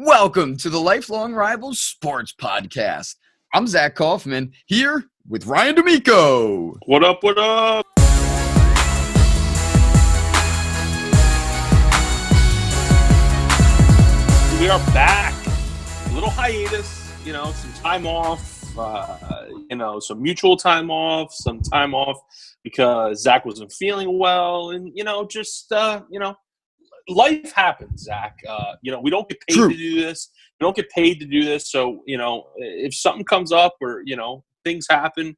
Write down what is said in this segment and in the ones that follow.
Welcome to the Lifelong Rivals Sports Podcast. I'm Zach Kaufman, here with Ryan D'Amico. What up, what up? We are back. A little hiatus, some time off, some mutual time off, some time off because Zach wasn't feeling well, and, life happens, Zach. We don't get paid to do this. We don't get paid to do this. So, if something comes up or, things happen,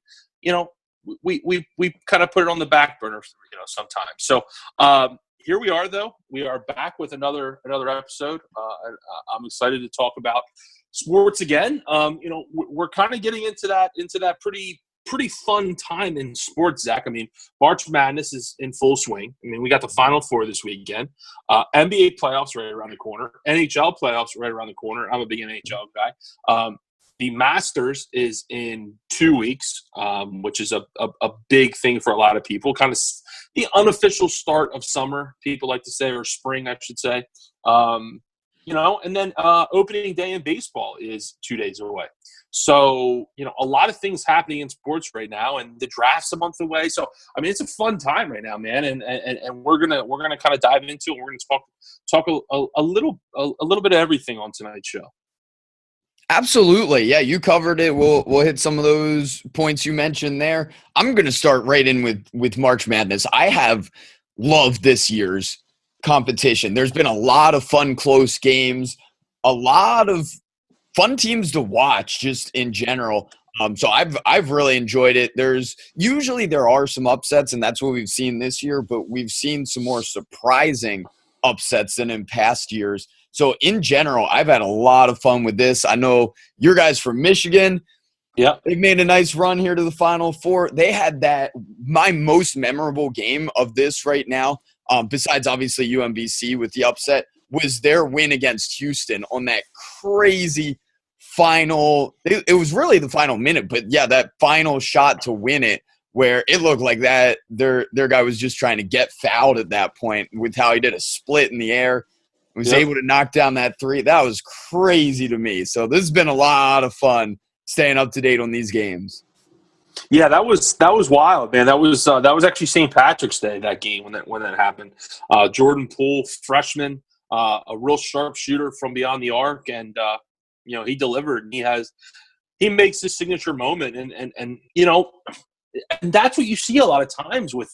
we kind of put it on the back burner, sometimes. So, here we are, though. We are back with another episode. I'm excited to talk about sports again. We're kind of getting into that pretty fun time in sports, Zach. I mean, March Madness is in full swing. I mean, we got the Final Four this weekend. NBA playoffs right around the corner. NHL playoffs right around the corner. I'm a big NHL guy. The Masters is in 2 weeks, which is a big thing for a lot of people. Kind of the unofficial start of summer, people like to say, or spring, I should say. And then opening day in baseball is 2 days away. So, a lot of things happening in sports right now, and the draft's a month away. So, I mean, it's a fun time right now, man. And we're gonna kind of dive into it. We're gonna talk a little bit of everything on tonight's show. Absolutely. Yeah, you covered it. We'll hit some of those points you mentioned there. I'm going to start right in with March Madness. I have loved this year's competition. There's been a lot of fun, close games, a lot of fun teams to watch just in general. So I've really enjoyed it. There are some upsets, and that's what we've seen this year, but we've seen some more surprising upsets than in past years. So in general, I've had a lot of fun with this. I know your guys from Michigan. Yeah, they've made a nice run here to the Final Four. They had my most memorable game of this right now, besides obviously UMBC with the upset, was their win against Houston on that crazy final. It was really the final minute, but yeah, that final shot to win it, where it looked like that their guy was just trying to get fouled at that point with how he did a split in the air. Was able to knock down that three. That was crazy to me. So this has been a lot of fun staying up to date on these games. Yeah, that was wild, man. That was actually St. Patrick's Day, that game when that happened. Jordan Poole, freshman, a real sharp shooter from beyond the arc, and he delivered. And he makes his signature moment, and that's what you see a lot of times with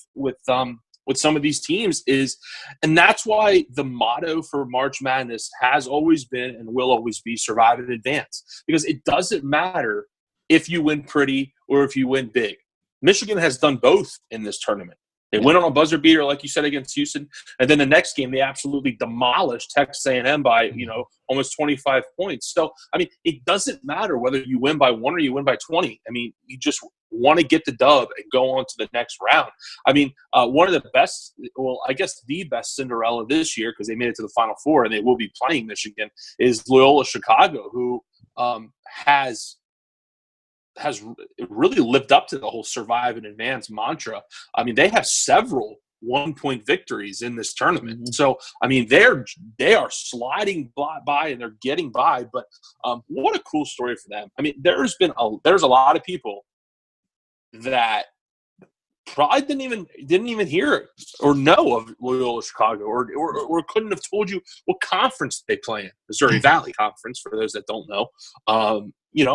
some of these teams and that's why the motto for March Madness has always been and will always be survive and advance, because it doesn't matter if you win pretty or if you win big. Michigan has done both in this tournament. They went on a buzzer beater, like you said, against Houston, and then the next game they absolutely demolished Texas A&M by almost 25 points. So I mean, it doesn't matter whether you win by 1 or you win by 20. I mean, you just want to get the dub and go on to the next round. I mean, one of the best, I guess the best Cinderella this year, because they made it to the Final Four and they will be playing Michigan, is Loyola-Chicago, who has really lived up to the whole survive and advance mantra. I mean, they have several 1-point victories in this tournament. Mm-hmm. So, I mean, they are sliding by and they're getting by, but what a cool story for them. I mean, there's a lot of people that probably didn't even hear or know of Loyola-Chicago or couldn't have told you what conference they play in. Missouri Valley Conference, for those that don't know.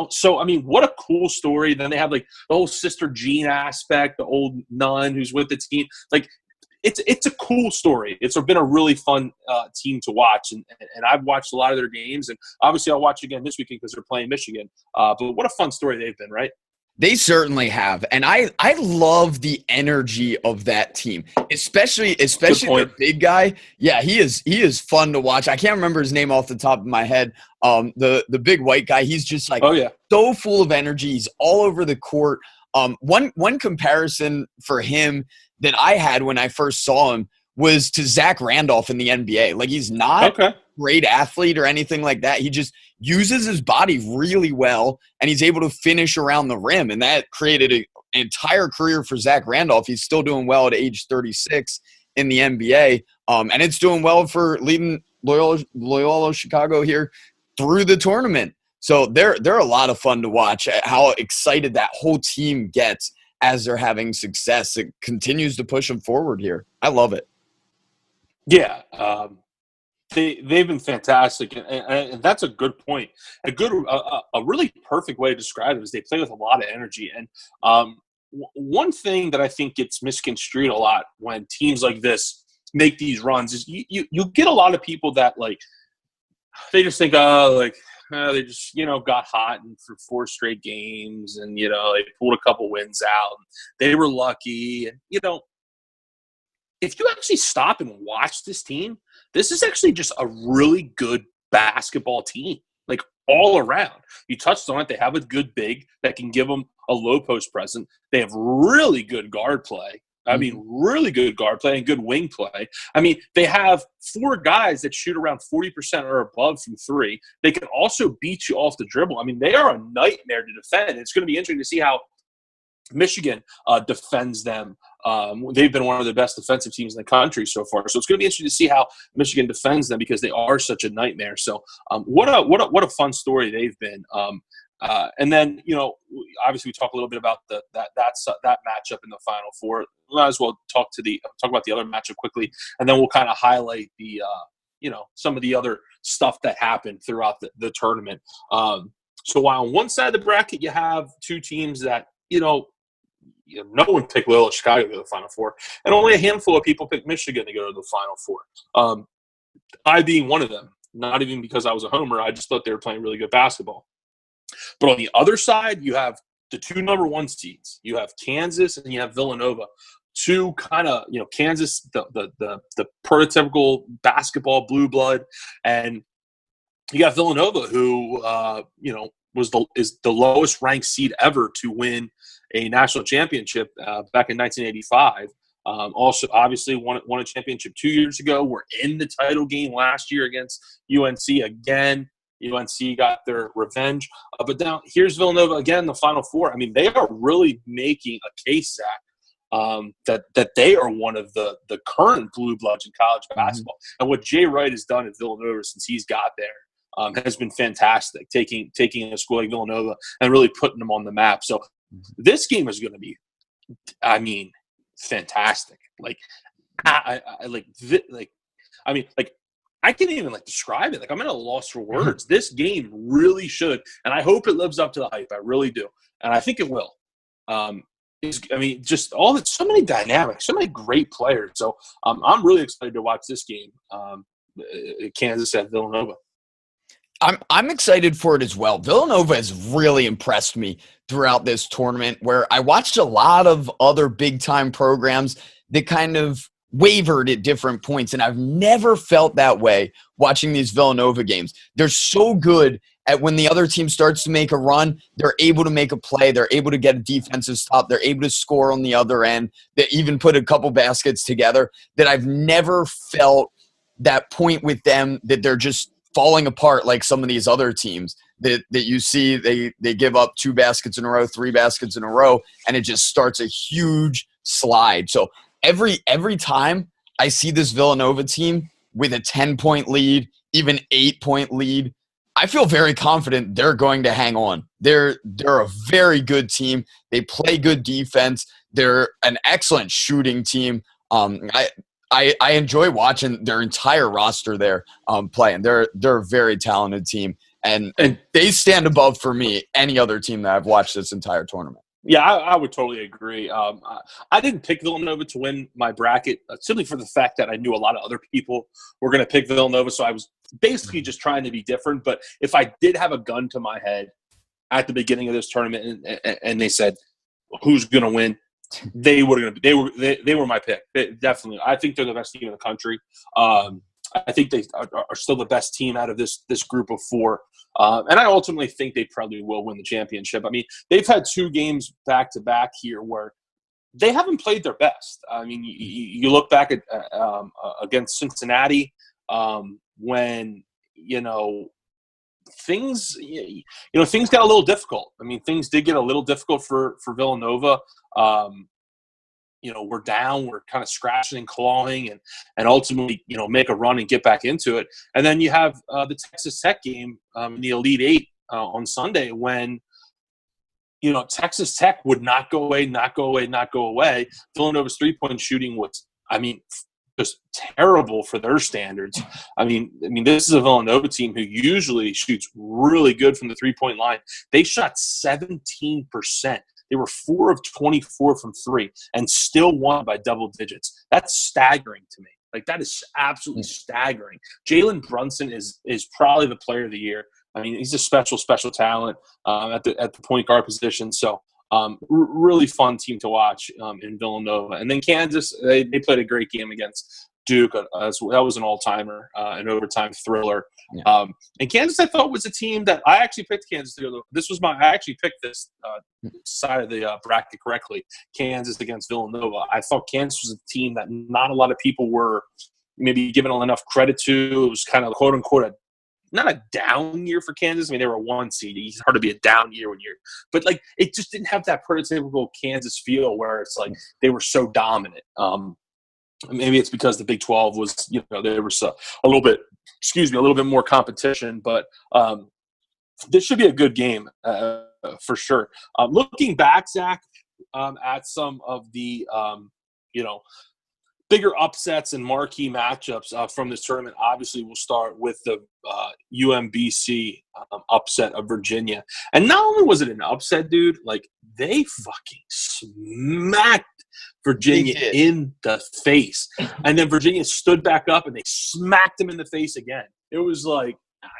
So, I mean, what a cool story. Then they have, like, the whole Sister Jean aspect, the old nun who's with the team. Like, it's a cool story. It's been a really fun team to watch, and I've watched a lot of their games, and obviously I'll watch again this weekend because they're playing Michigan. But what a fun story they've been, right? They certainly have, and I love the energy of that team, especially the big guy. Yeah, he is fun to watch. I can't remember his name off the top of my head. The big white guy. He's just like so full of energy. He's all over the court. One comparison for him that I had when I first saw him was to Zach Randolph in the NBA. Like, he's not a great athlete or anything like that. He just uses his body really well, and he's able to finish around the rim, and that created an entire career for Zach Randolph. He's still doing well at age 36 in the NBA, and it's doing well for leading Loyola-Chicago here through the tournament. So they're a lot of fun to watch. How excited that whole team gets as they're having success. It continues to push them forward here. I love it. Yeah, they've been fantastic, and that's a good point. A really perfect way to describe it is they play with a lot of energy. And one thing that I think gets misconstrued a lot when teams like this make these runs is you get a lot of people that like they just think they just got hot and for 4 straight games, and they pulled a couple wins out. They were lucky, and if you actually stop and watch this team, this is actually just a really good basketball team, like all around. You touched on it. They have a good big that can give them a low post presence. They have really good guard play. I mean, really good guard play and good wing play. I mean, they have 4 guys that shoot around 40% or above from 3. They can also beat you off the dribble. I mean, they are a nightmare to defend. It's going to be interesting to see how Michigan defends them. They've been one of the best defensive teams in the country so far. So it's going to be interesting to see how Michigan defends them because they are such a nightmare. So what a fun story they've been. And then obviously we talk a little bit about that matchup in the Final Four. We might as well talk about the other matchup quickly, and then we'll kind of highlight the some of the other stuff that happened throughout the tournament. So while on one side of the bracket you have 2 teams that no one picked Loyola-Chicago to go to the Final Four, and only a handful of people picked Michigan to go to the Final Four. I being one of them, not even because I was a homer. I just thought they were playing really good basketball. But on the other side, you have the 2 number 1 seeds. You have Kansas and you have Villanova. 2 kind of, Kansas, the prototypical basketball blue blood, and you got Villanova, who is the lowest ranked seed ever to win a national championship back in 1985. Also, obviously, won a championship 2 years ago. We're in the title game last year against UNC again. UNC got their revenge. But now here's Villanova again in the Final Four. I mean, they are really making a case, Zach, that they are one of the current blue bloods in college basketball. And what Jay Wright has done at Villanova since he's got there has been fantastic, taking a school like Villanova and really putting them on the map. So this game is going to be, I mean, fantastic. I can't even describe it. I'm at a loss for words. This game really should, and I hope it lives up to the hype. I really do, and I think it will. Just so many dynamics, so many great players. So I'm really excited to watch this game. Kansas at Villanova. I'm excited for it as well. Villanova has really impressed me throughout this tournament, where I watched a lot of other big-time programs that kind of wavered at different points, and I've never felt that way watching these Villanova games. They're so good at when the other team starts to make a run, they're able to make a play, they're able to get a defensive stop, they're able to score on the other end, they even put a couple baskets together, that I've never felt that point with them that they're just falling apart like some of these other teams that you see they give up 2 baskets in a row, 3 baskets in a row, and it just starts a huge slide. So every time I see this Villanova team with a 10-point lead, even 8-point lead, I feel very confident they're going to hang on. They're a very good team. They play good defense. They're an excellent shooting team. I enjoy watching their entire roster there playing. They're a very talented team, and they stand above, for me, any other team that I've watched this entire tournament. Yeah, I would totally agree. I didn't pick Villanova to win my bracket simply for the fact that I knew a lot of other people were going to pick Villanova, so I was basically just trying to be different. But if I did have a gun to my head at the beginning of this tournament and they said, who's going to win, they were my pick. Definitely. I think they're the best team in the country. I think they are still the best team out of this group of 4. And I ultimately think they probably will win the championship. I mean, they've had 2 games back-to-back here where they haven't played their best. I mean, you look back at against Cincinnati when, things got a little difficult. I mean, things did get a little difficult for Villanova. we're down, we're kind of scratching and clawing, and ultimately, make a run and get back into it. And then you have the Texas Tech game in the Elite Eight on Sunday when, Texas Tech would not go away. Villanova's three-point shooting was, just terrible for their standards. This is a Villanova team who usually shoots really good from the three-point line. They shot 17%. They were 4 of 24 from three and still won by double digits. That's staggering to me. That is absolutely staggering. Jalen Brunson is probably the player of the year. He's a special talent at the point guard position. So really fun team to watch in Villanova. And then Kansas, they played a great game against Duke. That was an all-timer, an overtime thriller. Yeah. And Kansas, I thought, was a team that I actually picked Kansas to go. I actually picked this side of the bracket correctly. Kansas against Villanova. I thought Kansas was a team that not a lot of people were maybe giving enough credit to. It was kind of quote unquote not a down year for Kansas. They were a 1 seed. It's hard to be a down year when you're, but it just didn't have that prototypical Kansas feel where it's they were so dominant. Maybe it's because the Big 12 was, there was a little bit more competition, but this should be a good game for sure. Looking back, Zach, at some of the, bigger upsets and marquee matchups from this tournament, obviously we'll start with the UMBC upset of Virginia. And not only was it an upset, dude, they fucking smacked Virginia in the face. And then Virginia stood back up and they smacked them in the face again. It was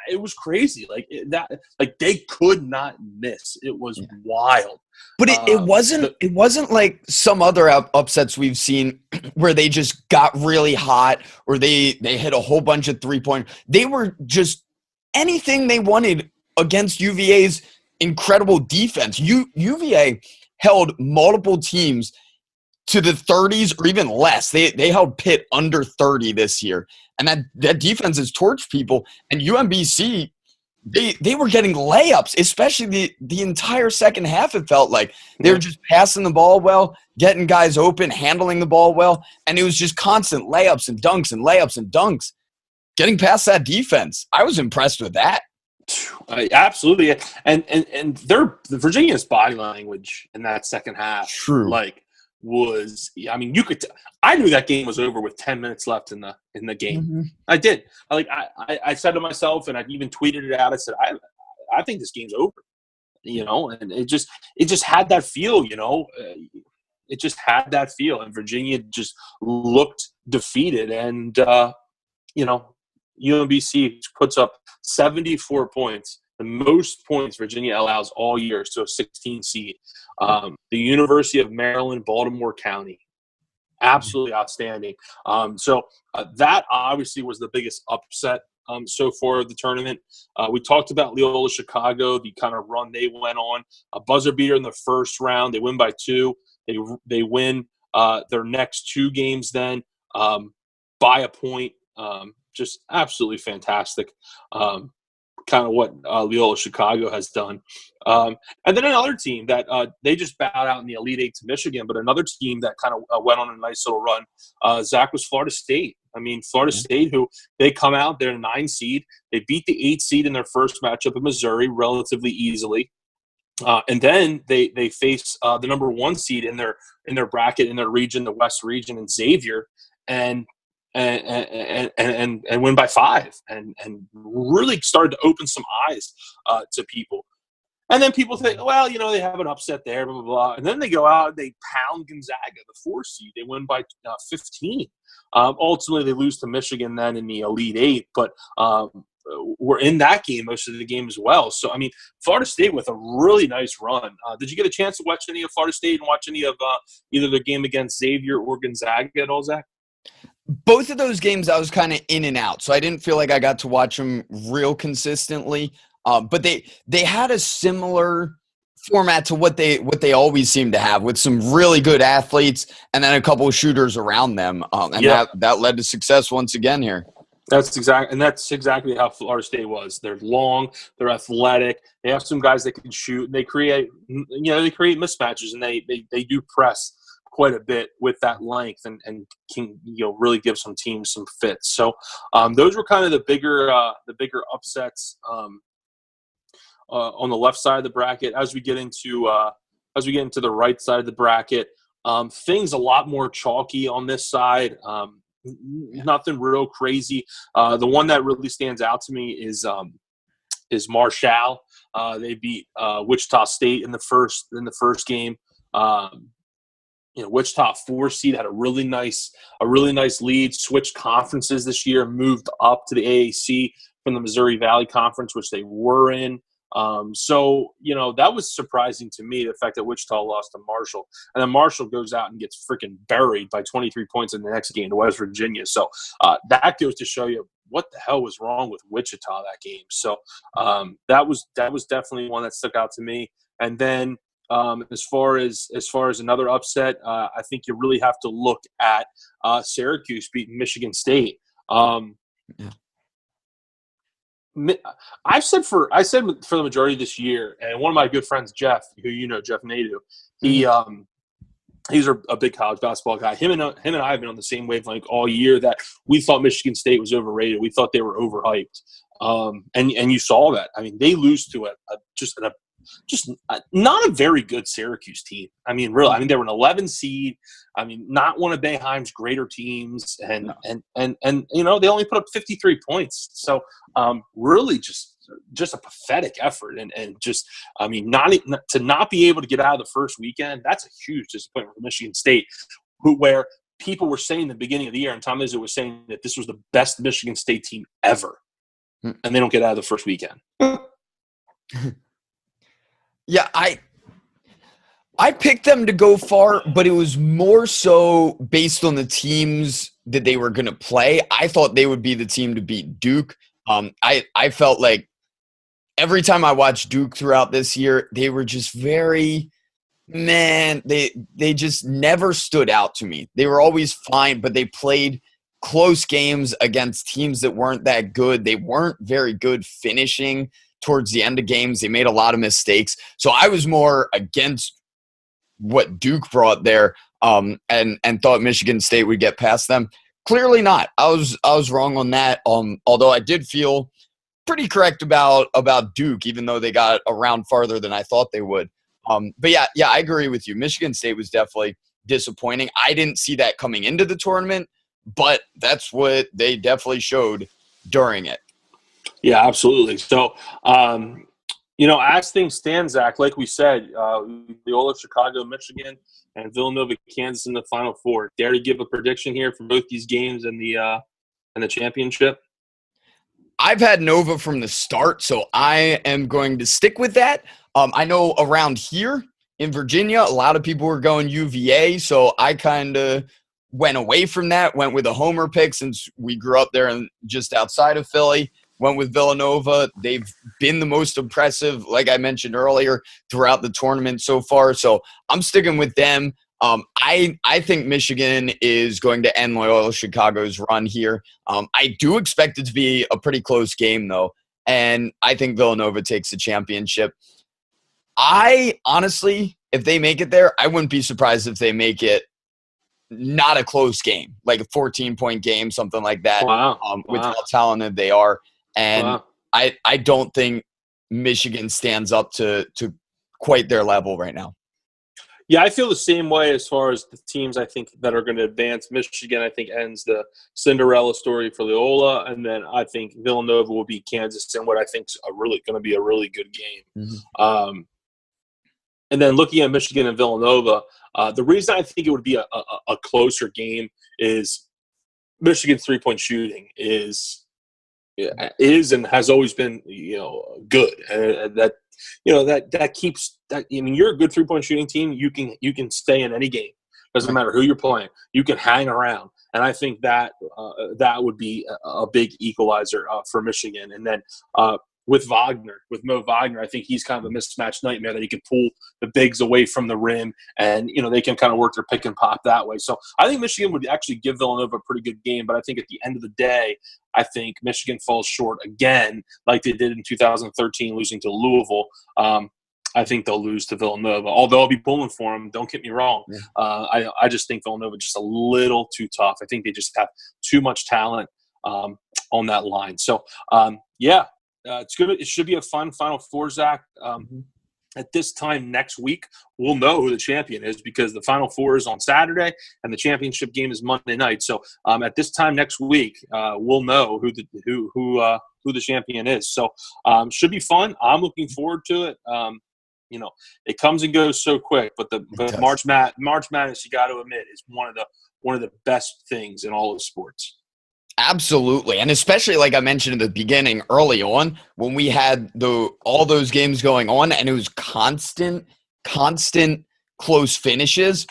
it was crazy. They could not miss. It was wild. But it wasn't like some other upsets we've seen where they just got really hot or they hit a whole bunch of 3-point. They were just anything they wanted against UVA's incredible defense. UVA held multiple teams to the 30s or even less. They held Pitt under 30 this year. And that defense has torched people. And UMBC, they were getting layups, especially the entire second half. It felt like they were just passing the ball well, getting guys open, handling the ball well. And it was just constant layups and dunks and layups and dunks. Getting past that defense, I was impressed with that. Absolutely. And the Virginia's body language in that second half. True. I knew that game was over with 10 minutes left in the game. Mm-hmm. I did. I said to myself, and I even tweeted it out. I said, I think this game's over. And it just had that feel. It just had that feel, and Virginia just looked defeated. And UMBC puts up 74 points. The most points Virginia allows all year, so a 16 seed. The University of Maryland, Baltimore County, absolutely outstanding. That obviously was the biggest upset so far of the tournament. We talked about Loyola-Chicago, the kind of run they went on. A buzzer beater in the first round. They win by 2. They win their next 2 games then by a point. Just absolutely fantastic. Kind of what Loyola-Chicago has done. And then another team that they just bowed out in the Elite Eight to Michigan, but another team that kind of went on a nice little run, Zach, was Florida State. Florida State, who they come out, they're a 9 seed. They beat the 8 seed in their first matchup in Missouri relatively easily. And then they face the number 1 seed in their bracket, in their region, the West region, in Xavier, and win by 5 and really started to open some eyes to people. And then people think, well, they have an upset there, blah, blah, blah. And then they go out and they pound Gonzaga, the 4 seed. They win by 15. Ultimately, they lose to Michigan then in the Elite Eight, but we're in that game most of the game as well. So, Florida State with a really nice run. Did you get a chance to watch any of Florida State and watch any of either the game against Xavier or Gonzaga at all, Zach? Both of those games I was kind of in and out, so I didn't feel like I got to watch them real consistently. But they had a similar format to what they always seem to have, with some really good athletes and then a couple of shooters around them. That led to success once again here. That's exactly how Florida State was. They're long, they're athletic, they have some guys that can shoot, and they create mismatches, and they do press quite a bit with that length and can really give some teams some fits. So those were kind of the bigger upsets on the left side of the bracket. As we get into the right side of the bracket, things a lot more chalky on this side. Nothing real crazy. The one that really stands out to me is Marshall. They beat Wichita State in the first game. Wichita 4 seed had a really nice lead. Switched conferences this year, moved up to the AAC from the Missouri Valley Conference, which they were in. So that was surprising to me, the fact that Wichita lost to Marshall, and then Marshall goes out and gets freaking buried by 23 points in the next game to West Virginia. So that goes to show you what the hell was wrong with Wichita that game. So that was definitely one that stuck out to me. And then as far as another upset, I think you really have to look at Syracuse beating Michigan State. I said for the majority of this year, and one of my good friends, Jeff, who Jeff Nadeau, he's a big college basketball guy. Him and I have been on the same wavelength all year that we thought Michigan State was overrated. We thought they were overhyped, and you saw that. I mean, they lose to just not a very good Syracuse team. I mean, really. I mean, they were an 11 seed. I mean, not one of Boeheim's greater teams, and they only put up 53 points. So, really, just a pathetic effort, and just, I mean, not be able to get out of the first weekend. That's a huge disappointment for Michigan State, where people were saying in the beginning of the year, and Tom Izzo was saying that this was the best Michigan State team ever, and they don't get out of the first weekend. Yeah, I picked them to go far, but it was more so based on the teams that they were going to play. I thought they would be the team to beat Duke. I felt like every time I watched Duke throughout this year, they were just they just never stood out to me. They were always fine, but they played close games against teams that weren't that good. They weren't very good finishing towards the end of games. They made a lot of mistakes. So I was more against what Duke brought there, and thought Michigan State would get past them. Clearly not. I was wrong on that. Although I did feel pretty correct about Duke, even though they got around farther than I thought they would. But yeah, I agree with you. Michigan State was definitely disappointing. I didn't see that coming into the tournament, but that's what they definitely showed during it. Yeah, absolutely. So, as things stand, Zach, like we said, Loyola-Chicago, Michigan, and Villanova, Kansas in the Final Four. Dare to give a prediction here for both these games and the championship? I've had Nova from the start, so I am going to stick with that. I know around here in Virginia, a lot of people were going UVA, so I kind of went away from that, went with a homer pick since we grew up there and just outside of Philly. Went with Villanova. They've been the most impressive, like I mentioned earlier, throughout the tournament so far. So I'm sticking with them. I think Michigan is going to end Loyola-Chicago's run here. I do expect it to be a pretty close game, though, and I think Villanova takes the championship. I honestly, if they make it there, I wouldn't be surprised if they make it not a close game, like a 14-point game, something like that. Wow. With how talented they are. And I don't think Michigan stands up to quite their level right now. Yeah, I feel the same way as far as the teams I think that are going to advance. Michigan, I think, ends the Cinderella story for Loyola, and then I think Villanova will beat Kansas in what I think is going to be a really good game. Mm-hmm. And then looking at Michigan and Villanova, the reason I think it would be a closer game is Michigan's three-point shooting is and has always been good, and that keeps that. I mean, you're a good three-point shooting team. You can stay in any game. Doesn't matter who you're playing. You can hang around, and I think that would be a big equalizer for Michigan. And then with Mo Wagner, I think he's kind of a mismatched nightmare that he can pull the bigs away from the rim, and they can kind of work their pick and pop that way. So I think Michigan would actually give Villanova a pretty good game, but I think at the end of the day, I think Michigan falls short again, like they did in 2013, losing to Louisville. I think they'll lose to Villanova, although I'll be pulling for them. Don't get me wrong. Yeah. I just think Villanova just a little too tough. I think they just have too much talent on that line. So, it's good. It should be a fun Final Four, Zach. At this time next week, we'll know who the champion is because the Final Four is on Saturday and the championship game is Monday night. So at this time next week, we'll know who the champion is. So should be fun. I'm looking forward to it. It comes and goes so quick, but March Madness, you got to admit, is one of the best things in all of sports. Absolutely. And especially like I mentioned at the beginning, early on, when we had all those games going on and it was constant close finishes,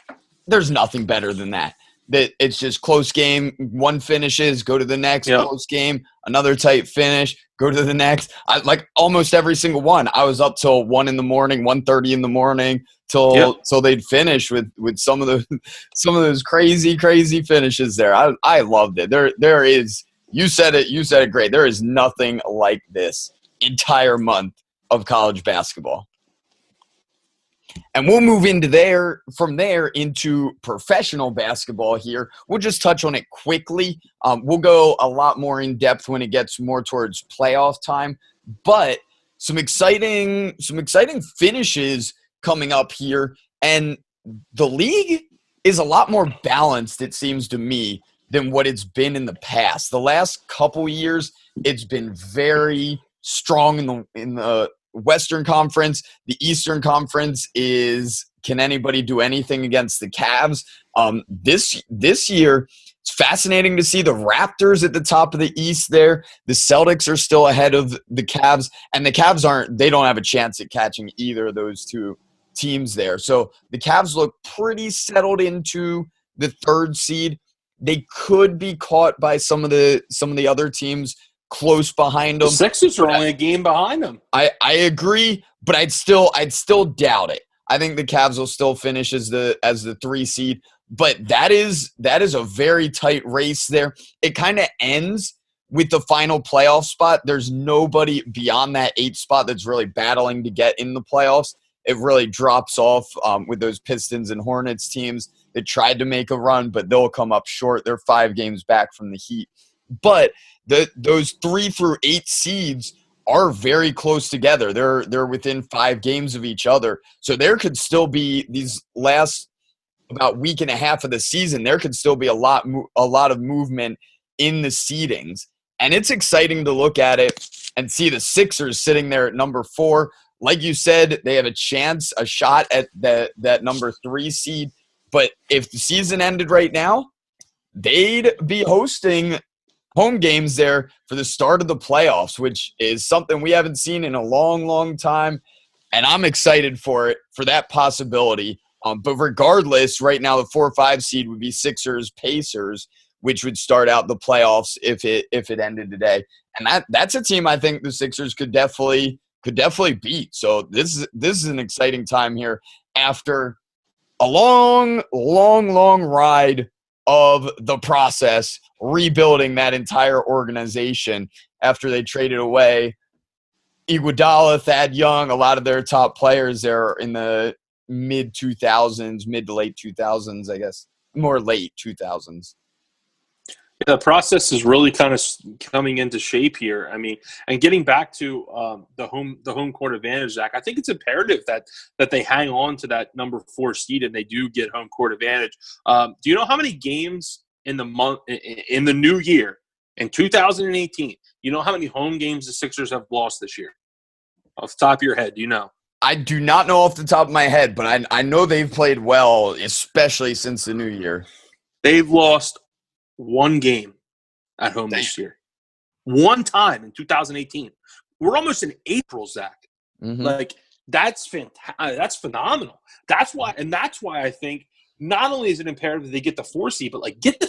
there's nothing better than that. That it's just close game, one finishes, go to the next, close game, another tight finish, go to the next. Like almost every single one. I was up till 1 in the morning, 1:30 in the morning till they'd finish with some of those crazy finishes there. I loved it. There is, you said it great. There is nothing like this entire month of college basketball. And we'll move from there into professional basketball here. We'll just touch on it quickly. We'll go a lot more in depth when it gets more towards playoff time. But some exciting finishes coming up here. And the league is a lot more balanced, it seems to me, than what it's been in the past. The last couple years, it's been very strong in the Western Conference. The Eastern Conference is, can anybody do anything against the Cavs? This year, it's fascinating to see the Raptors at the top of the East there. The Celtics are still ahead of the Cavs, and the Cavs they don't have a chance at catching either of those two teams there. So the Cavs look pretty settled into the 3rd seed. They could be caught by some of the other teams close behind them. The Sixers are only a game behind them. I agree, but I'd still doubt it. I think the Cavs will still finish as the 3 seed, but that is a very tight race there. It kind of ends with the final playoff spot. There's nobody beyond that 8th spot that's really battling to get in the playoffs. It really drops off with those Pistons and Hornets teams that tried to make a run, but they'll come up short. They're 5 games back from the Heat. But those 3 through 8 seeds are very close together. They're within 5 games of each other. So there could still be these last about week and a half of the season. There could still be a lot of movement in the seedings, and it's exciting to look at it and see the Sixers sitting there at number 4. Like you said, they have a shot at that number 3 seed. But if the season ended right now, they'd be hosting home games there for the start of the playoffs, which is something we haven't seen in a long, long time. And I'm excited for that possibility. But regardless, right now the 4 or 5 seed would be Sixers, Pacers, which would start out the playoffs if it ended today. And that's a team I think the Sixers could definitely beat. So this is an exciting time here after a long, long, long ride of the process, rebuilding that entire organization after they traded away Iguodala, Thad Young, a lot of their top players there in the mid to late 2000s, I guess, more late 2000s. Yeah, the process is really kind of coming into shape here. I mean, and getting back to the home court advantage, Zach, I think it's imperative that they hang on to that number 4 seed and they do get home court advantage. Do you know how many games in the new year in 2018? You know how many home games the Sixers have lost this year? Off the top of your head, do you know? I do not know off the top of my head, but I know they've played well, especially since the new year. They've lost 1 game at home this year. 1 time in 2018. We're almost in April, Zach. Mm-hmm. Like, that's fantastic. That's phenomenal. That's why I think not only is it imperative that they get the 4 seed, but like get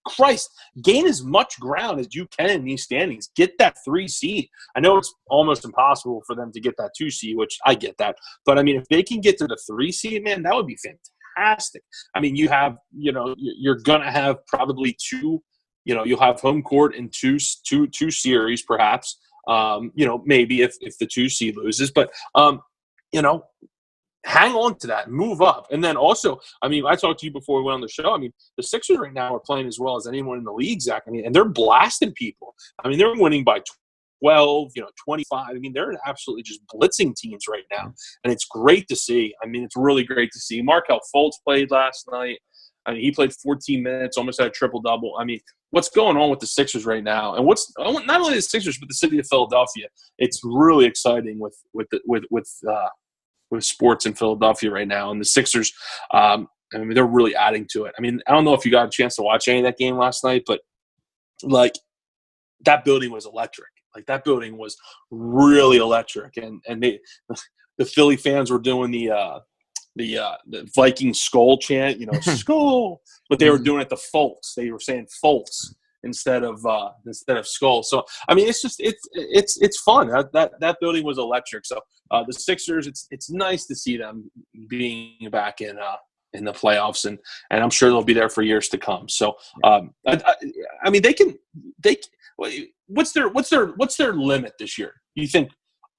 Christ, gain as much ground as you can in these standings. Get that 3 seed. I know it's almost impossible for them to get that 2 seed, which I get that. But I mean, if they can get to the 3 seed, man, that would be fantastic. I mean, you're gonna have probably 2. You'll have home court in two series, perhaps. Maybe if the 2 seed loses, but you know, hang on to that, move up. And then also, I mean, I talked to you before we went on the show. I mean, the Sixers right now are playing as well as anyone in the league, Zach. I mean, and they're blasting people. I mean, they're winning by 12, 25. I mean, they're absolutely just blitzing teams right now. And it's great to see. I mean, it's really great to see. Markelle Fultz played last night. I mean, he played 14 minutes, almost had a triple-double. I mean, what's going on with the Sixers right now? And what's not only the Sixers, but the city of Philadelphia. It's really exciting with sports in Philadelphia right now. And the Sixers, I mean, they're really adding to it. I mean, I don't know if you got a chance to watch any of that game last night, but, like, that building was electric. Like, that building was really electric. And the Philly fans were doing the Viking skull chant, skull, but they were doing it to Fultz. They were saying Fultz instead of skull. So I mean, it's fun. That building was electric. So the Sixers, it's nice to see them being back in the playoffs, and I'm sure they'll be there for years to come. So I mean, what's their limit this year? You think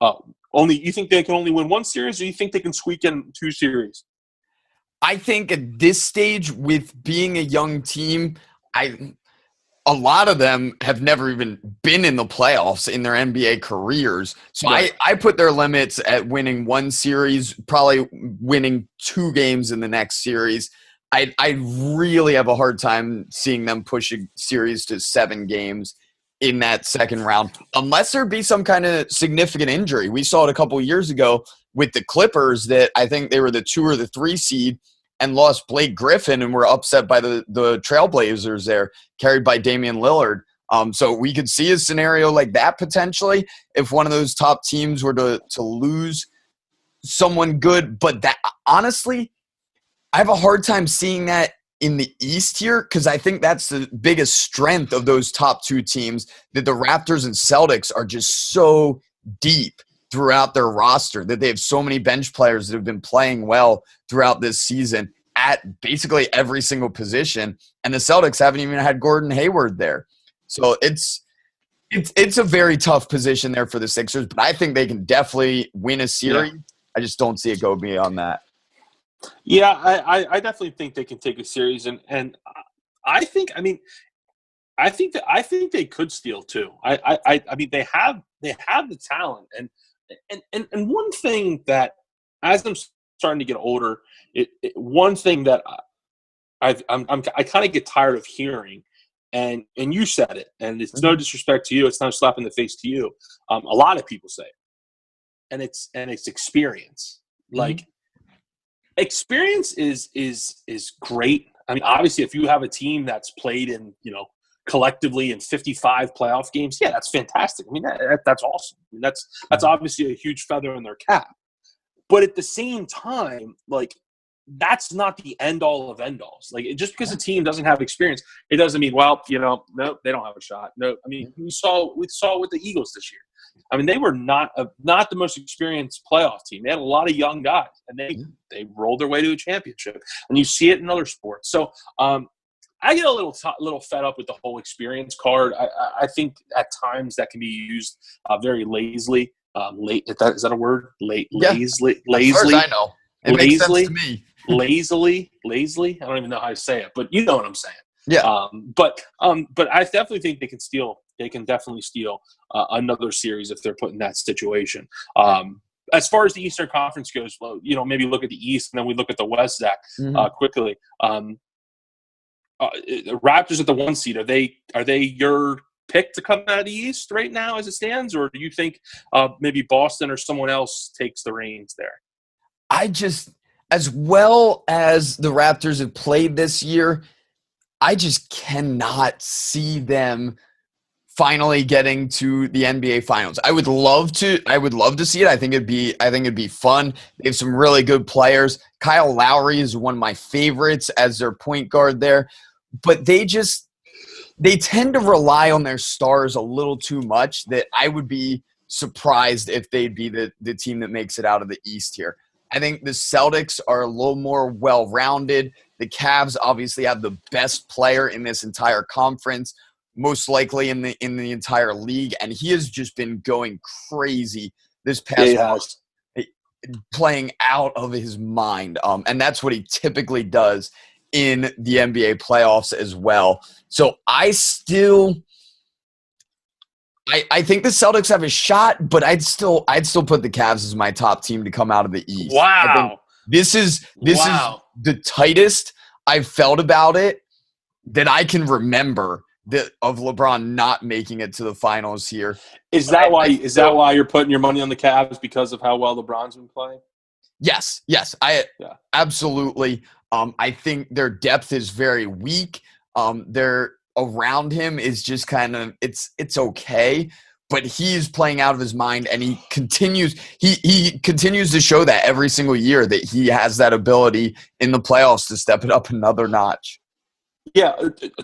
you think they can only win one series, or you think they can squeak in two series? I think at this stage, with being a young team, a lot of them have never even been in the playoffs in their NBA careers. So right. I put their limits at winning one series, probably winning 2 games in the next series. I really have a hard time seeing them push a series to 7 games in that second round, unless there be some kind of significant injury. We saw it a couple of years ago with the Clippers that I think they were the 2 or the 3 seed and lost Blake Griffin and were upset by the Trailblazers there, carried by Damian Lillard. So we could see a scenario like that potentially if one of those top teams were to lose someone good. But that, honestly, I have a hard time seeing that in the East here, because I think that's the biggest strength of those top 2 teams, that the Raptors and Celtics are just so deep throughout their roster, that they have so many bench players that have been playing well throughout this season at basically every single position. And the Celtics haven't even had Gordon Hayward there. So it's a very tough position there for the Sixers, but I think they can definitely win a series. Yeah. I just don't see it go beyond that. Yeah, I definitely think they can take a series, and I think they could steal too. I mean they have the talent, and one thing that, as I'm starting to get older, one thing that I kind of get tired of hearing, and you said it, and it's no disrespect to you, it's not a slap in the face to you. A lot of people say it, and it's experience. Like, experience is great. I mean, obviously, if you have a team that's played in, collectively in 55 playoff games, yeah, that's fantastic. I mean, that's awesome. I mean, that's obviously a huge feather in their cap. But at the same time, like, that's not the end all of end alls. Like, just because a team doesn't have experience, it doesn't mean, well, no, they don't have a shot. No, I mean, we saw with the Eagles this year. I mean, they were not the most experienced playoff team. They had a lot of young guys, and they rolled their way to a championship. And you see it in other sports. So I get a little fed up with the whole experience card. I think at times that can be used very lazily. Is that a word? Lazily. As far as I know, it makes sense to me. lazily. I don't even know how to say it, but you know what I'm saying. Yeah. But I definitely think they can steal. They can definitely steal another series if they're put in that situation. As far as the Eastern Conference goes, well, maybe look at the East and then we look at the West, Zach, quickly. The Raptors at the 1 seed. Are they your pick to come out of the East right now as it stands, or do you think maybe Boston or someone else takes the reins there? As well as the Raptors have played this year, I just cannot see them finally getting to the NBA Finals. I would love to see it. I think it'd be fun. They have some really good players. Kyle Lowry is one of my favorites as their point guard there, but they tend to rely on their stars a little too much, that I would be surprised if they'd be the team that makes it out of the East here. I think the Celtics are a little more well-rounded. The Cavs obviously have the best player in this entire conference, most likely in the entire league, and he has just been going crazy this past month. playing out of his mind. And that's what he typically does in the NBA playoffs as well. So I think the Celtics have a shot, but I'd still put the Cavs as my top team to come out of the East. Wow. This is the tightest I've felt about it that I can remember of LeBron not making it to the finals here. Is that why you're putting your money on the Cavs, because of how well LeBron's been playing? Yes. Absolutely. I think their depth is very weak. Their around him is just kind of it's okay, but he's playing out of his mind, and he continues to show that every single year that he has that ability in the playoffs to step it up another notch. Yeah,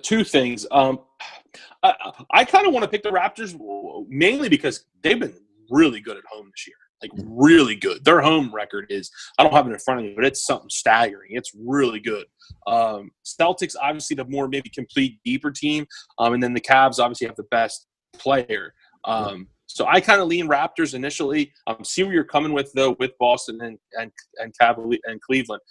two things. I kind of want to pick the Raptors mainly because they've been really good at home this year. Like, really good. Their home record is, I don't have it in front of me, but it's something staggering. It's really good. Celtics, obviously, the more maybe complete, deeper team. And then the Cavs obviously have the best player. So I kind of lean Raptors initially. See where you're coming with, though, with Boston and Cleveland.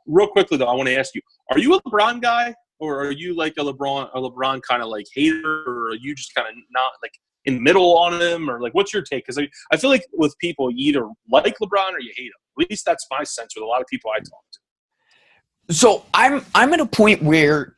Real quickly, though, I want to ask you, are you a LeBron guy? Or are you like a LeBron kind of like hater, or are you just kind of not like in the middle on him, or like what's your take? Because I feel like with people, you either like LeBron or you hate him. At least that's my sense with a lot of people I talk to. So I'm at a point where,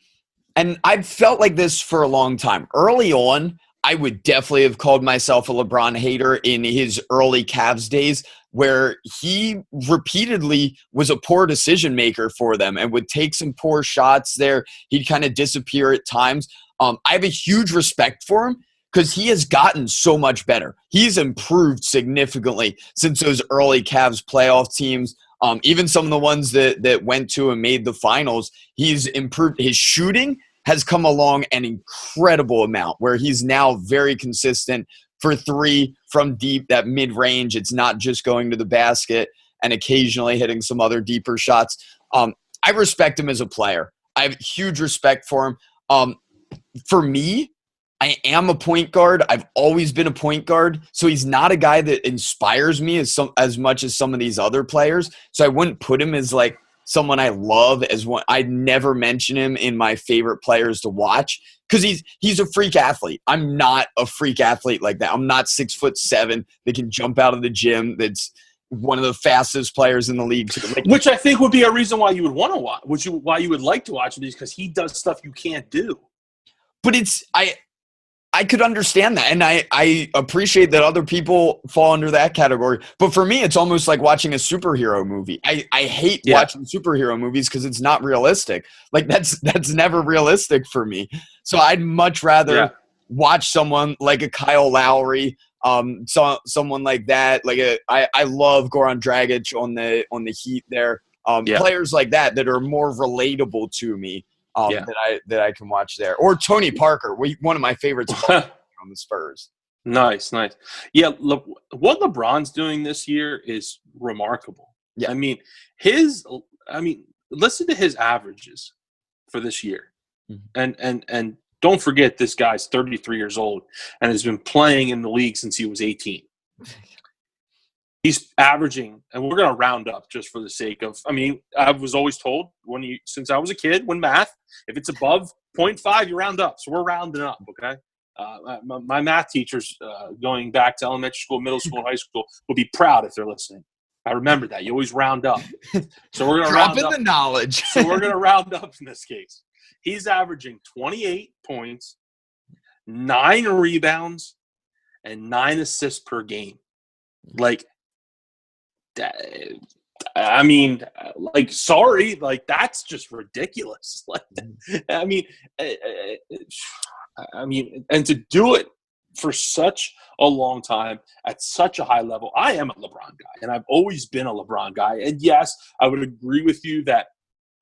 and I've felt like this for a long time. Early on, I would definitely have called myself a LeBron hater in his early Cavs days, where he repeatedly was a poor decision maker for them and would take some poor shots there. He'd kind of disappear at times. I have a huge respect for him because he has gotten so much better. He's improved significantly since those early Cavs playoff teams. Even some of the ones that went to and made the finals, he's improved. His shooting has come along an incredible amount, where he's now very consistent for three from deep, that mid-range. It's not just going to the basket and occasionally hitting some other deeper shots. I respect him as a player. I have huge respect for him. For me, I am a point guard. I've always been a point guard. So he's not a guy that inspires me as much as some of these other players. So I wouldn't put him as like someone I love as one. I'd never mention him in my favorite players to watch because he's a freak athlete. I'm not a freak athlete like that. I'm not 6'7" that can jump out of the gym. That's one of the fastest players in the league. Which I think would be a reason why you would want to watch. Why you would like to watch him, is because he does stuff you can't do. But I could understand that, and I appreciate that other people fall under that category. But for me, it's almost like watching a superhero movie. I hate watching superhero movies because it's not realistic. Like that's never realistic for me. So I'd much rather watch someone like a Kyle Lowry, someone like that. Like I love Goran Dragic on the Heat there. Players like that are more relatable to me. That I can watch there. Or Tony Parker, one of my favorites on the Spurs. Nice. Yeah, what LeBron's doing this year is remarkable. Yeah. I mean, listen to his averages for this year. Mm-hmm. And don't forget, this guy's 33 years old and has been playing in the league since he was 18. He's averaging, and we're going to round up just for the sake of, I was always told since I was a kid, when math, if it's above 0.5, you round up. So we're rounding up, okay? My math teachers, going back to elementary school, middle school, and high school, will be proud if they're listening. I remember that. You always round up. So we're going to round up. the knowledge. So we're going to round up in this case. He's averaging 28 points, 9 rebounds, and 9 assists per game. Like, sorry, like that's just ridiculous. Like, and to do it for such a long time at such a high level. I am a LeBron guy, and I've always been a LeBron guy. And yes, I would agree with you that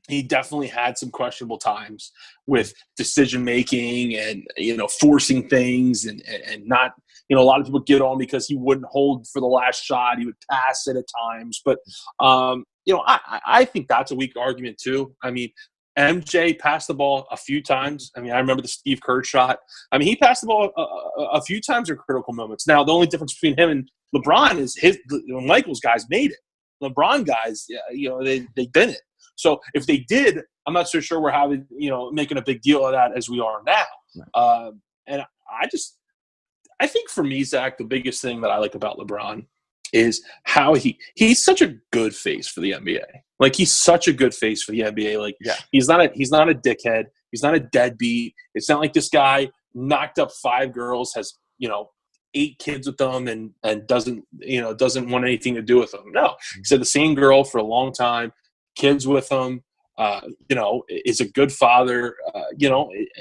he definitely had some questionable times with decision making and forcing things and not. A lot of people get on because he wouldn't hold for the last shot. He would pass it at times. But, I think that's a weak argument too. MJ passed the ball a few times. I remember the Steve Kerr shot. He passed the ball a few times in critical moments. Now, the only difference between him and LeBron is when Michael's guys made it. LeBron guys, they didn't. So if they did, I'm not so sure we're having, making a big deal of that as we are now. Right. And I think for me, Zach, the biggest thing that I like about LeBron is how he's such a good face for the NBA. Like, he's such a good face for the NBA. Like, he's not a dickhead. He's not a deadbeat. It's not like this guy knocked up 5 girls, has 8 kids with them, and doesn't want anything to do with them. No, he's had the same girl for a long time, kids with them. Is a good father.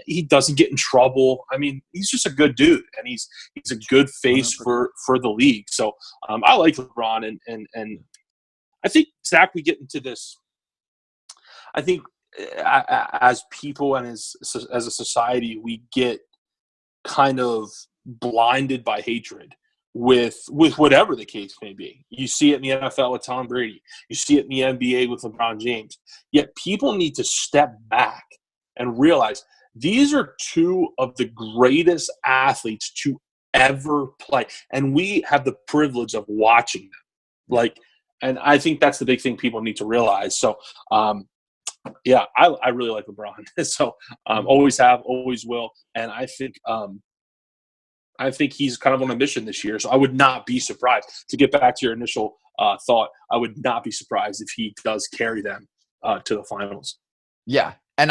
He doesn't get in trouble. I mean, he's just a good dude, and he's a good face for the league. So I like LeBron, and I think, Zach, we get into this. I think as people and as a society, we get kind of blinded by hatred with whatever the case may be. You see it in the NFL with Tom Brady. You see it in the NBA with LeBron James. Yet people need to step back and realize these are 2 of the greatest athletes to ever play. And we have the privilege of watching them. And I think that's the big thing people need to realize. So, I really like LeBron. So, always have, always will. And I think he's kind of on a mission this year. So I would not be surprised. To get back to your initial thought, I would not be surprised if he does carry them to the finals. Yeah, and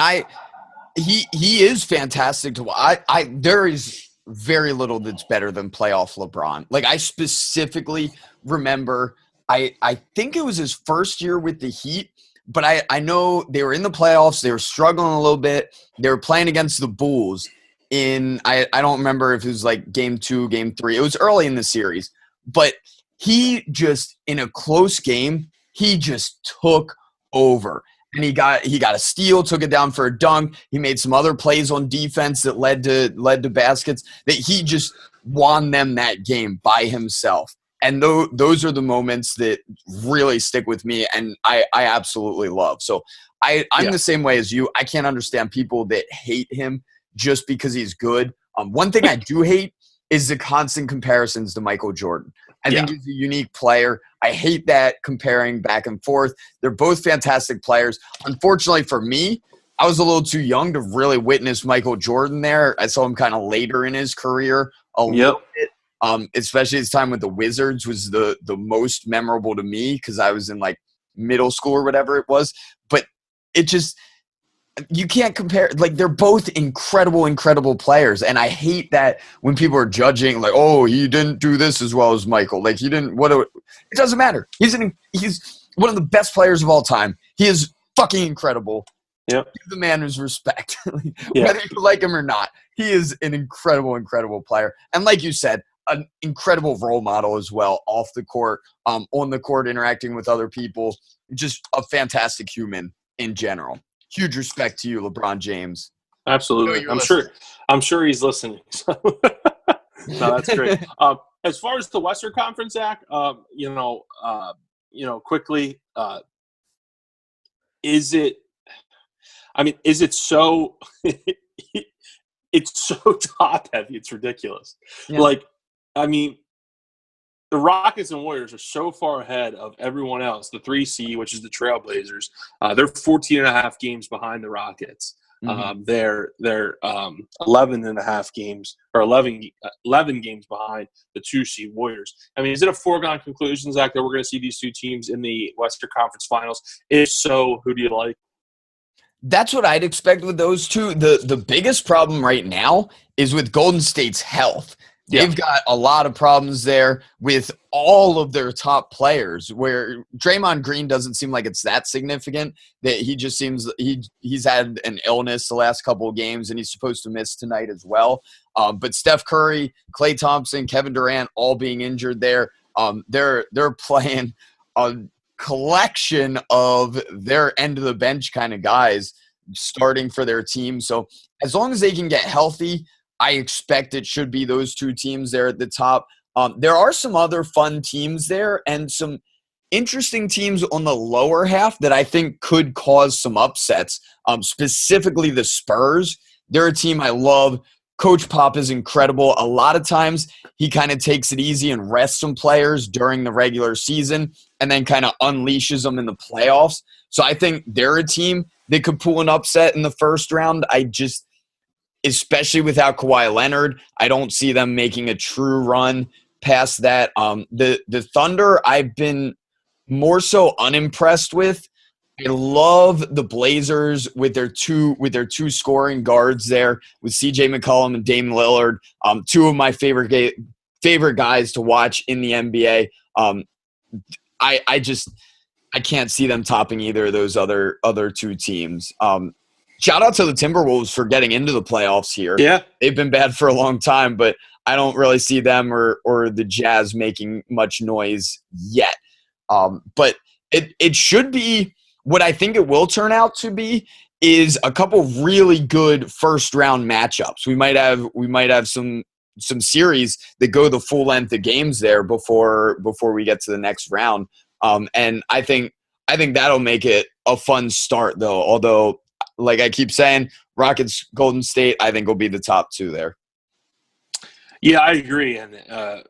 he is fantastic to watch. There is very little that's better than playoff LeBron. Like, I specifically remember, I think it was his first year with the Heat, but I know they were in the playoffs. They were struggling a little bit. They were playing against the Bulls. I don't remember if it was like game 2, game 3. It was early in the series. But he just, in a close game, he just took over. And he got a steal, took it down for a dunk. He made some other plays on defense that led to baskets. That he just won them that game by himself. And those are the moments that really stick with me, and I absolutely love. So I'm the same way as you. I can't understand people that hate him just because he's good. One thing I do hate is the constant comparisons to Michael Jordan. I think he's a unique player. I hate that comparing back and forth. They're both fantastic players. Unfortunately for me, I was a little too young to really witness Michael Jordan there. I saw him kind of later in his career a little bit. Especially his time with the Wizards was the most memorable to me because I was in like middle school or whatever it was. But it just – you can't compare. Like, they're both incredible players, and I hate that when people are judging, like, oh, he didn't do this as well as Michael. Like, he didn't. It doesn't matter. He's one of the best players of all time. He is fucking incredible. Yep. Give the man his respect, whether you like him or not. He is an incredible player, and like you said, an incredible role model as well. Off the court, on the court, interacting with other people, just a fantastic human in general. Huge respect to you, LeBron James. Absolutely. I'm sure he's listening. So. No, that's great. As far as the Western Conference, Zach, quickly, is it so it's so top heavy, it's ridiculous. Yeah. The Rockets and Warriors are so far ahead of everyone else. The 3C, which is the Trailblazers, they're 14.5 games behind the Rockets. Mm-hmm. They're 11.5 games or 11 games behind the 2C Warriors. I mean, is it a foregone conclusion, Zach, that we're going to see these 2 teams in the Western Conference Finals? If so, who do you like? That's what I'd expect with those 2. The biggest problem right now is with Golden State's health. They've got a lot of problems there with all of their top players, where Draymond Green doesn't seem like it's that significant. That he just seems he's had an illness the last couple of games, and he's supposed to miss tonight as well. But Steph Curry, Klay Thompson, Kevin Durant, all being injured there. They're playing a collection of their end of the bench kind of guys starting for their team. So as long as they can get healthy, I expect it should be those 2 teams there at the top. There are some other fun teams there and some interesting teams on the lower half that I think could cause some upsets, specifically the Spurs. They're a team I love Coach Pop is incredible. A lot of times he kind of takes it easy and rests some players during the regular season and then kind of unleashes them in the playoffs. So I think they're a team that could pull an upset in the first round. Especially without Kawhi Leonard, I don't see them making a true run past that. The Thunder, I've been more so unimpressed with. I love the Blazers with their two scoring guards there with CJ McCollum and Dame Lillard. Two of my favorite guys to watch in the NBA. I can't see them topping either of those other two teams. Shout out to the Timberwolves for getting into the playoffs here. Yeah, they've been bad for a long time, but I don't really see them or the Jazz making much noise yet. But it should be. What I think it will turn out to be is a couple really good first round matchups. We might have some series that go the full length of games there before we get to the next round. And I think that'll make it a fun start though. Although, like I keep saying, Rockets Golden State I think will be the top two there. Yeah, I agree, and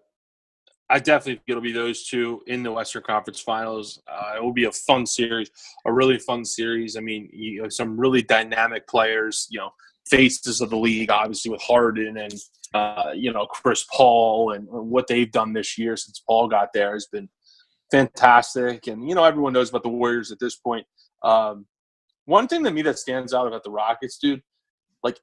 I definitely think it'll be those two in the Western Conference Finals. It will be a fun series, a really fun series. I mean, some really dynamic players, faces of the league, obviously with Harden and, Chris Paul and what they've done this year since Paul got there has been fantastic. And, everyone knows about the Warriors at this point. One thing to me that stands out about the Rockets, dude, like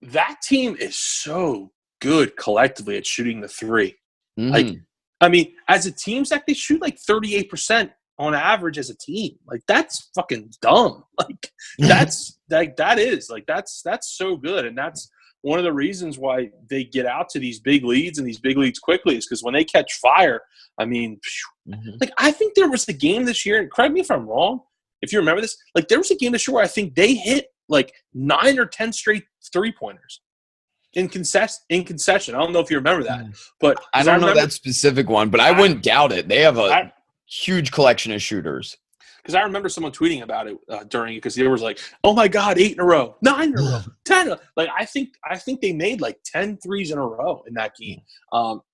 that team is so good collectively at shooting the three. Mm-hmm. Like, I mean, as a team, Zach, they shoot like 38% on average as a team. Like, that's fucking dumb. Like, that's so good. And that's one of the reasons why they get out to these big leads and these big leads quickly is because when they catch fire, I mean, like, I think there was a game this year, and correct me if I'm wrong, if you remember this, like, there was a game this year where I think they hit like 9 or 10 straight three-pointers. In concession. I don't know if you remember that, but I don't know that specific one, but I wouldn't doubt it. They have a huge collection of shooters. Because I remember someone tweeting about it during it because they was like, "Oh my God, 8 in a row, 9 in a row, 10." Like I think they made like 10 threes in a row in that game.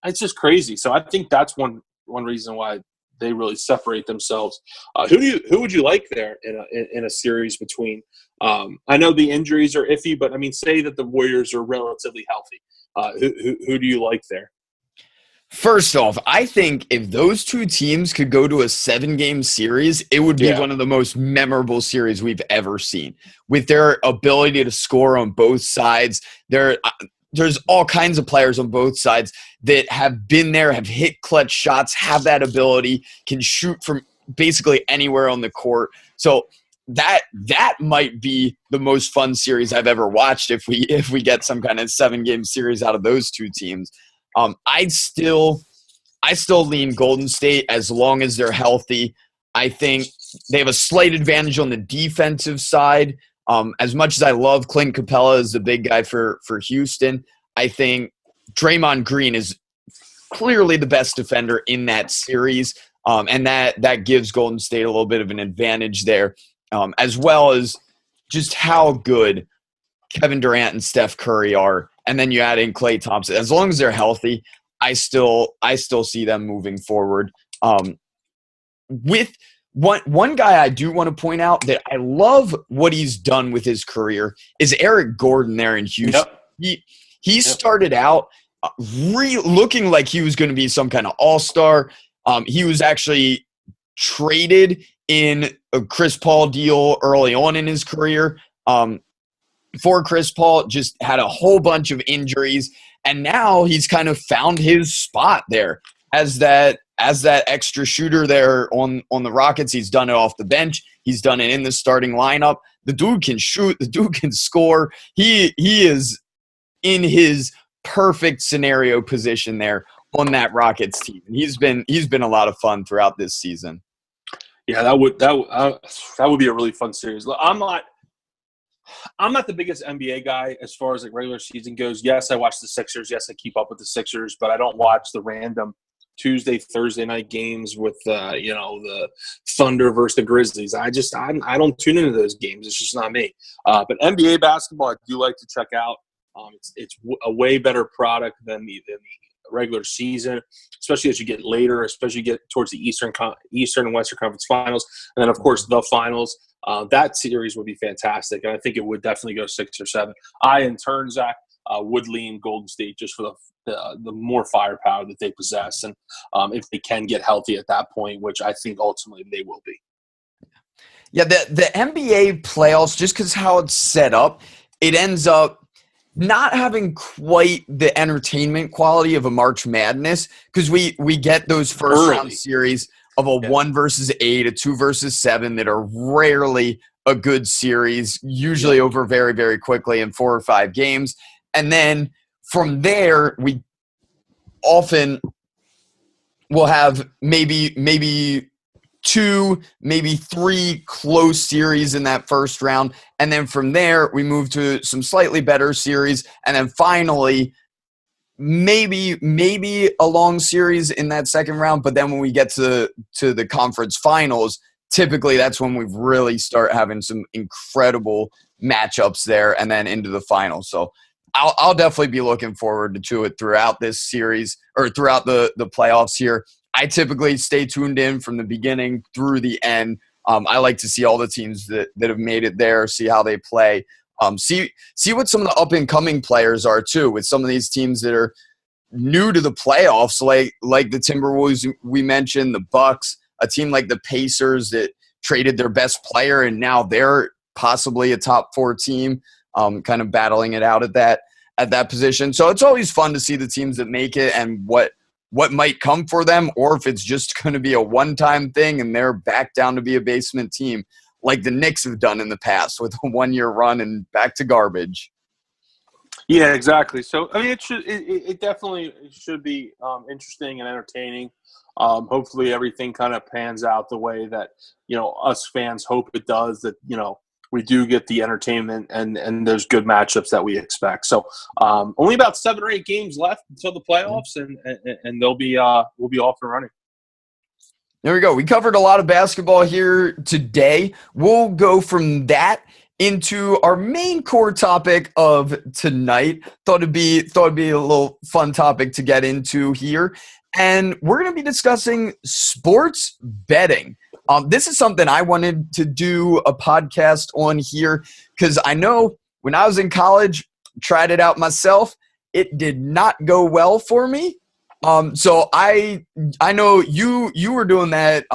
It's just crazy. So I think that's one reason why they really separate themselves. Who would you like there in a series between? I know the injuries are iffy, but I mean, say that the Warriors are relatively healthy. Who do you like there? First off, I think if those two teams could go to a 7-game series, it would be one of the most memorable series we've ever seen. With their ability to score on both sides, there's all kinds of players on both sides that have been there, have hit clutch shots, have that ability, can shoot from basically anywhere on the court. So that might be the most fun series I've ever watched if we get some kind of 7-game series out of those two teams. I still lean Golden State as long as they're healthy. I think they have a slight advantage on the defensive side. As much as I love Clint Capella as the big guy for Houston, I think Draymond Green is clearly the best defender in that series, and that gives Golden State a little bit of an advantage there, as well as just how good Kevin Durant and Steph Curry are. And then you add in Klay Thompson. As long as they're healthy, I still see them moving forward. With one guy I do want to point out that I love what he's done with his career is Eric Gordon there in Houston. Yep. He started out looking like he was going to be some kind of all-star. He was actually traded in a Chris Paul deal early on in his career. For Chris Paul, just had a whole bunch of injuries, and now he's kind of found his spot there as that extra shooter there on the Rockets. He's done it off the bench. He's done it in the starting lineup. The dude can shoot. The dude can score. He is in his perfect scenario position there on that Rockets team. He's been a lot of fun throughout this season. Yeah, that would be a really fun series. I'm not the biggest NBA guy as far as like regular season goes. Yes, I watch the Sixers. Yes, I keep up with the Sixers, but I don't watch the random Tuesday, Thursday night games with the Thunder versus the Grizzlies. I don't tune into those games. It's just not me. But NBA basketball, I do like to check out. It's a way better product than the regular season, especially as you get later, especially get towards the Eastern and Western Conference Finals, and then of course the finals. That series would be fantastic, and I think it would definitely go 6 or 7. I, in turn, Zach, would lean Golden State just for the more firepower that they possess, and if they can get healthy at that point, which I think ultimately they will be. Yeah, the NBA playoffs, just because how it's set up, it ends up not having quite the entertainment quality of a March Madness, because we get those first round series of a 1 versus 8, a 2 versus 7 that are rarely a good series, usually over very, very quickly in 4 or 5 games. And then from there, we often will have maybe 2, maybe 3 close series in that first round. And then from there, we move to some slightly better series. And then finally, maybe a long series in that second round. But then when we get to the conference finals, typically that's when we really start having some incredible matchups there and then into the finals. So I'll definitely be looking forward to it throughout this series or throughout the playoffs here. I typically stay tuned in from the beginning through the end. I like to see all the teams that have made it there, see how they play, see what some of the up-and-coming players are too, with some of these teams that are new to the playoffs, like the Timberwolves we mentioned, the Bucks, a team like the Pacers that traded their best player and now they're possibly a top 4 team, kind of battling it out at that position. So it's always fun to see the teams that make it and what might come for them, or if it's just going to be a one-time thing and they're back down to be a basement team like the Knicks have done in the past with a 1-year run and back to garbage. Yeah, exactly. So, I mean, it definitely should be interesting and entertaining. Hopefully everything kind of pans out the way that, us fans hope it does, that, we do get the entertainment and there's good matchups that we expect. So only about 7 or 8 games left until the playoffs, and we'll be off and running. There we go. We covered a lot of basketball here today. We'll go from that into our main core topic of tonight. Thought it'd be a little fun topic to get into here. And we're going to be discussing sports betting. This is something I wanted to do a podcast on here because I know when I was in college, tried it out myself. It did not go well for me. So I know you were doing that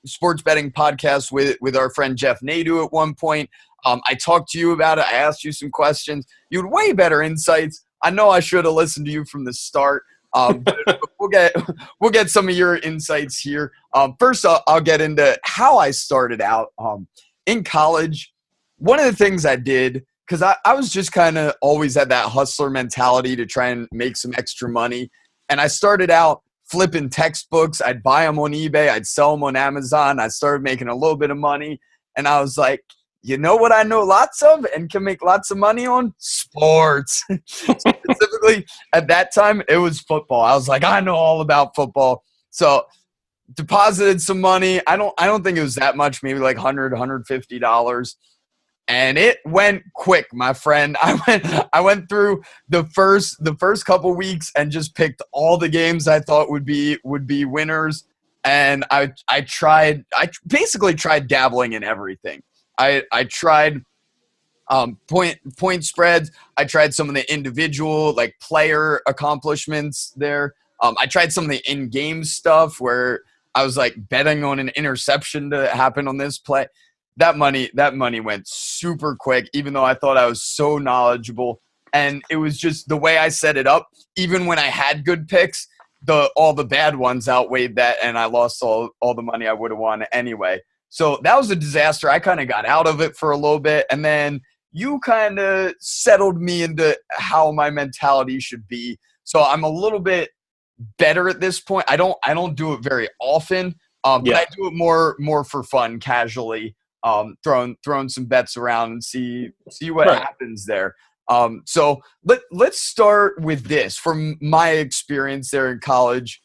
sports betting podcast with our friend Jeff Nadeau at one point. I talked to you about it. I asked you some questions. You had way better insights. I know I should have listened to you from the start. But we'll get some of your insights here. First, I'll get into how I started out in college. One of the things I did, because I was just kind of always had that hustler mentality to try and make some extra money. And I started out flipping textbooks. I'd buy them on eBay. I'd sell them on Amazon. I started making a little bit of money. And I was like, you know what I know lots of and can make lots of money on? Sports. Specifically, at that time, it was football. I was like, I know all about football. So deposited some money. I don't think it was that much, maybe like $100, $150. And it went quick, my friend. I went through the first couple weeks and just picked all the games I thought would be winners. And I basically tried dabbling in everything. I tried point spreads. I tried some of the individual like player accomplishments there. I tried some of the in-game stuff where I was like betting on an interception to happen on this play. That money went super quick, even though I thought I was so knowledgeable. And it was just the way I set it up. Even when I had good picks, all the bad ones outweighed that, and I lost all the money I would have won anyway. So that was a disaster. I kind of got out of it for a little bit, and then you kind of settled me into how my mentality should be. So I'm a little bit better at this point. I don't do it very often, but I do it more for fun, casually, throwing some bets around and see what happens there. So let's start with this. From my experience there in college,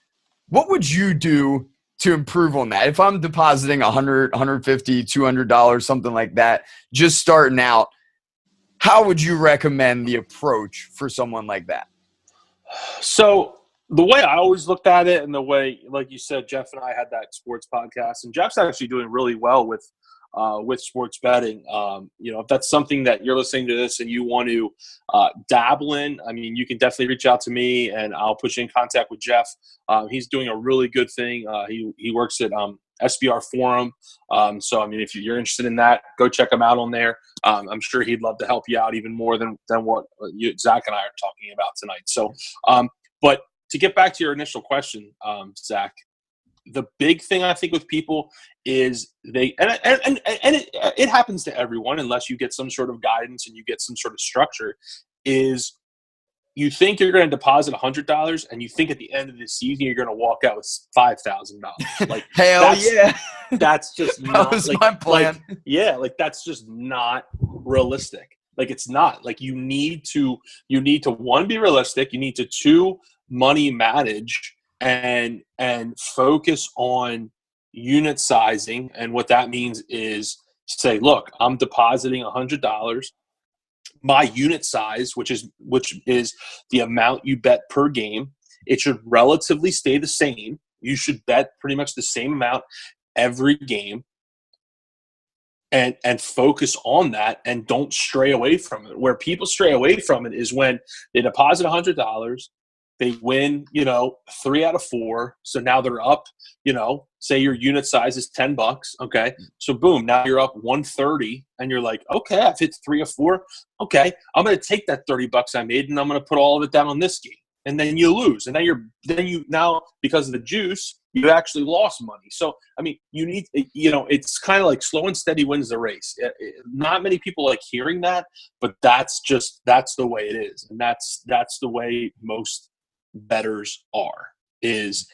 what would you do to improve on that? If I'm depositing $100, $150, $200, something like that, just starting out, how would you recommend the approach for someone like that? So the way I always looked at it, and the way, like you said, Jeff and I had that sports podcast, and Jeff's actually doing really well with sports betting. If that's something that you're listening to this and you want to dabble in, I mean, you can definitely reach out to me, and I'll put you in contact with Jeff. He's doing a really good thing. He works at SBR Forum. So, I mean, if you're interested in that, go check him out on there. I'm sure he'd love to help you out even more than what Zach and I are talking about tonight. So, but to get back to your initial question, Zach, the big thing I think with people is it happens to everyone unless you get some sort of guidance and you get some sort of structure, is you think you're going to deposit $100 and you think at the end of the season you're going to walk out with $5,000. Like, hell yeah, that's just that not was my plan. That's just not realistic. Like, it's not. Like, you need to one, be realistic. You need to two, money manage and focus on unit sizing. And what that means is say, look, I'm depositing $100. My unit size, which is the amount you bet per game, it should relatively stay the same. You should bet pretty much the same amount every game, and focus on that, and don't stray away from it. Where people stray away from it is when they deposit $100, they win, 3 out of 4. So now they're up, say your unit size is $10. Okay. So boom, now you're up 130 and you're like, okay, I've hit 3 or 4. Okay. I'm going to take that $30 I made and I'm going to put all of it down on this game. And then you lose. And then now because of the juice, you actually lost money. So, I mean, you need, it's kind of like slow and steady wins the race. Not many people like hearing that, but that's the way it is. And that's the way most bettors is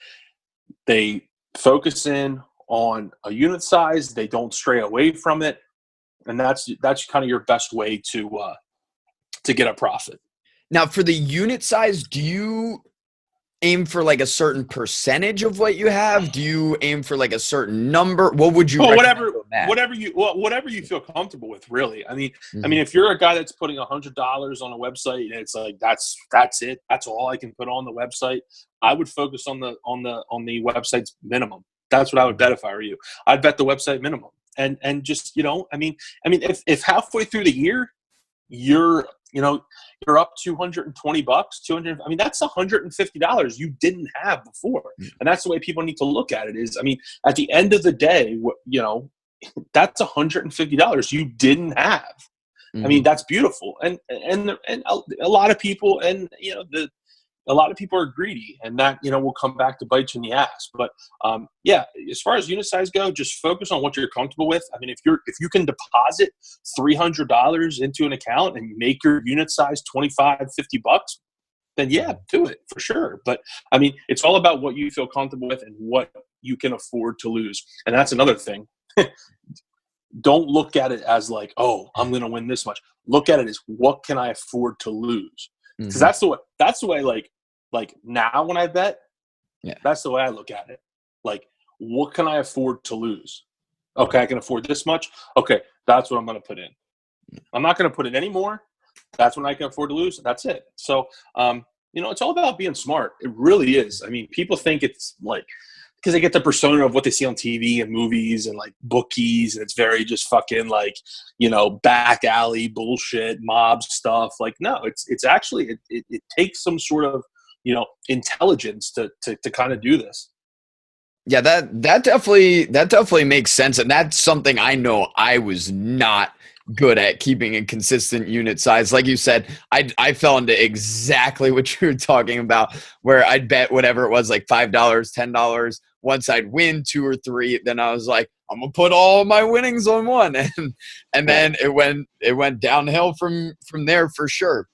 they focus in on a unit size, they don't stray away from it, and that's kind of your best way to get a profit. Now, for the unit size, do you aim for like a certain percentage of what you have? Do you aim for like a certain number? What would you whatever you feel comfortable with, really. I mean, if you're a guy that's putting $100 on a website and it's like that's it, that's all I can put on the website, I would focus on the website's minimum. That's what I would bet if I were you. I'd bet the website minimum, and just if halfway through the year you're up $220, that's $150 you didn't have before. And that's the way people need to look at it is, at the end of the day, that's $150 you didn't have. That's beautiful. And a lot of people, a lot of people are greedy, and that, will come back to bite you in the ass. But as far as unit size go, just focus on what you're comfortable with. If you can deposit $300 into an account and make your unit size $25-$50, then do it for sure. But it's all about what you feel comfortable with and what you can afford to lose. And that's another thing. Don't look at it as like, oh, I'm going to win this much. Look at it as, what can I afford to lose? Because that's the way like now when I bet, that's the way I look at it. Like, what can I afford to lose? Okay, I can afford this much. Okay, that's what I'm going to put in. I'm not going to put in any more. That's when I can afford to lose. That's it. So, it's all about being smart. It really is. People think it's like, because they get the persona of what they see on TV and movies and like bookies, and it's very just fucking like, back alley bullshit, mob stuff. Like, no, it's actually, it takes some sort of, intelligence to kind of do this. Yeah, that definitely makes sense. And that's something I know I was not good at, keeping a consistent unit size. Like you said, I fell into exactly what you were talking about, where I'd bet whatever it was, like $5, $10. Once I'd win 2 or 3, then I was like, I'm gonna put all my winnings on one, and then it went downhill from there for sure.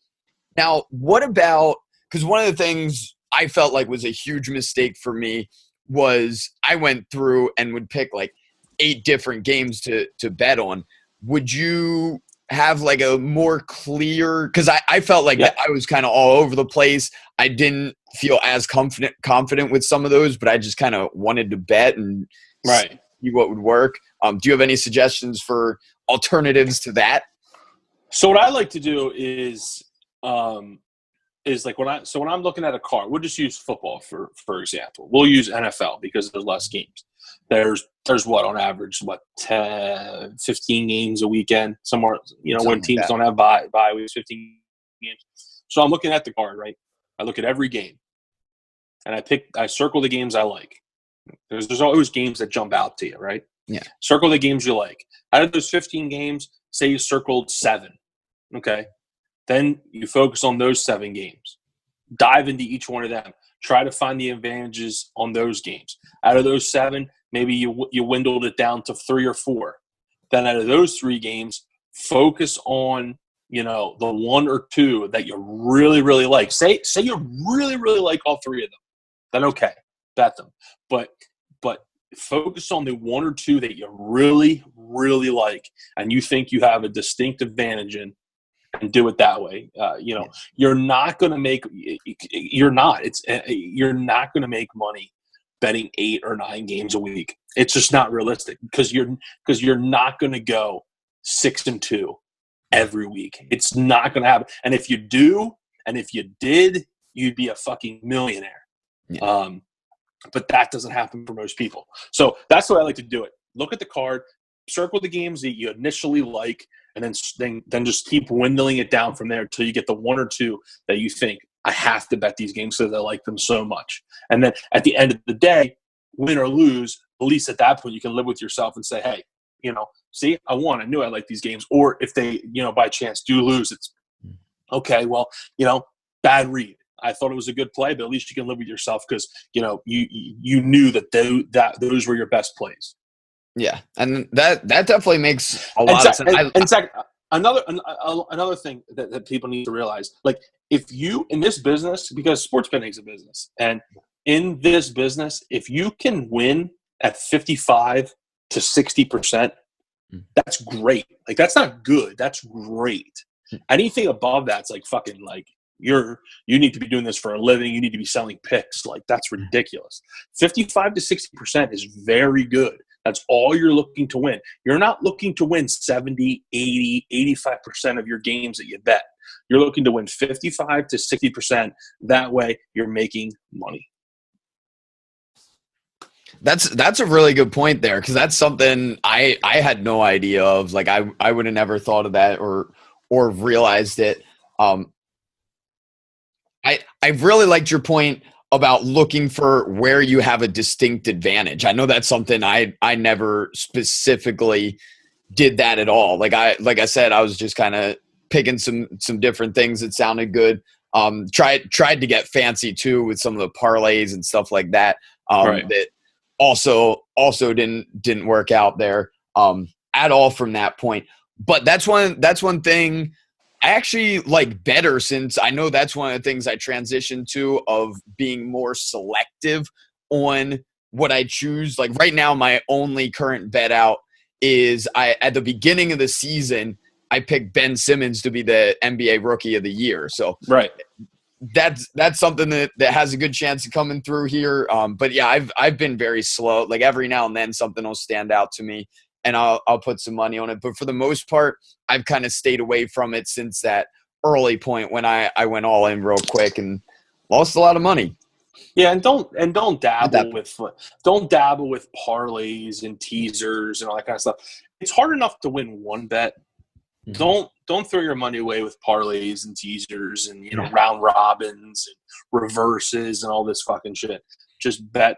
Now, what about, because one of the things I felt like was a huge mistake for me was I went through and would pick like 8 different games to bet on. Would you have like a more clear, because I felt like I was kind of all over the place. I didn't feel as confident with some of those, but I just kind of wanted to bet and see what would work. Do you have any suggestions for alternatives to that? So what I like to do is like when I'm looking at a card, we'll just use football for example. We'll use NFL because there's less games. There's what on average 10, 15 games a weekend somewhere. When teams don't have bye weeks, 15 games. So I'm looking at the card, right? I look at every game, and I circle the games I like. There's always games that jump out to you, right? Yeah. Circle the games you like. Out of those 15 games, say you circled 7. Okay. Then you focus on those 7 games. Dive into each one of them. Try to find the advantages on those games. Out of those 7, maybe you dwindled it down to 3 or 4. Then out of those 3 games, focus on the 1 or 2 that you really, really like. Say you really, really like all 3 of them. Then okay, bet them. But focus on the 1 or 2 that you really, really like, and you think you have a distinct advantage in, and do it that way. You're not going to make. You're not going to make money betting 8 or 9 games a week. It's just not realistic because you're not going to go 6-2 every week. It's not going to happen. And if you do, and if you did, you'd be a fucking millionaire. Yeah. But that doesn't happen for most people. So that's the way I like to do it. Look at the card, circle the games that you initially like, and then just keep dwindling it down from there until you get the 1 or 2 that you think, I have to bet these games because I like them so much. And then at the end of the day, win or lose, at least at that point you can live with yourself and say, hey, see, I won. I knew I liked these games. Or if they, by chance do lose, it's okay. Well, bad read. I thought it was a good play, but at least you can live with yourself because you knew that those were your best plays. Yeah, and that definitely makes a lot of sense. In fact, another thing that people need to realize, like if you in this business, because sports betting is a business, and in this business, if you can win at 55 to 60%, that's great. Like that's not good. That's great. Anything above that's like fucking like. You need to be doing this for a living. You need to be selling picks. Like that's ridiculous. 55 to 60% is very good. That's all you're looking to win. You're not looking to win 70, 80, 85% of your games that you bet. You're looking to win 55 to 60%. That way you're making money. That's a really good point there because that's something I had no idea of. Like I would have never thought of that or realized it. I really liked your point about looking for where you have a distinct advantage. I know that's something I never specifically did that at all. Like I said, I was just kind of picking some different things that sounded good. Tried to get fancy too with some of the parlays and stuff like that. Right. That also didn't work out there at all from that point. But that's one thing I actually like better, since I know that's one of the things I transitioned to, of being more selective on what I choose. Like right now, my only current bet out is at the beginning of the season, I picked Ben Simmons to be the NBA Rookie of the Year. So right. That's something that has a good chance of coming through here. But yeah, I've been very slow. Like every now and then something will stand out to me, and I'll put some money on it. But for the most part, I've kind of stayed away from it since that early point when I went all in real quick and lost a lot of money. Yeah, and don't dabble with parlays and teasers and all that kind of stuff. It's hard enough to win one bet. Mm-hmm. Don't throw your money away with parlays and teasers and round robins and reverses and all this fucking shit. Just bet.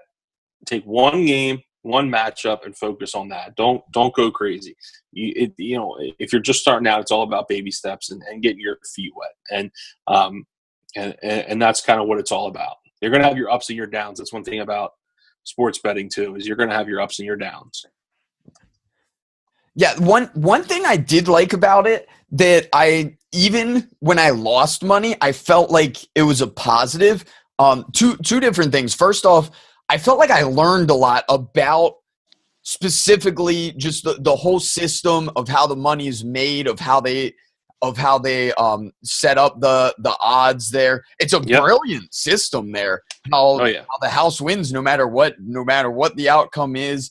Take one game, one matchup, and focus on that. Don't go crazy. If you're just starting out, it's all about baby steps and getting your feet wet. And that's kind of what it's all about. You're going to have your ups and your downs. That's one thing about sports betting too, is you're going to have your ups and your downs. Yeah, one thing I did like about it, that even when I lost money, I felt like it was a positive. Two different things. First off, I felt like I learned a lot about specifically just the whole system of how the money is made, of how they set up the odds there. It's a brilliant system there. How the house wins no matter what the outcome is.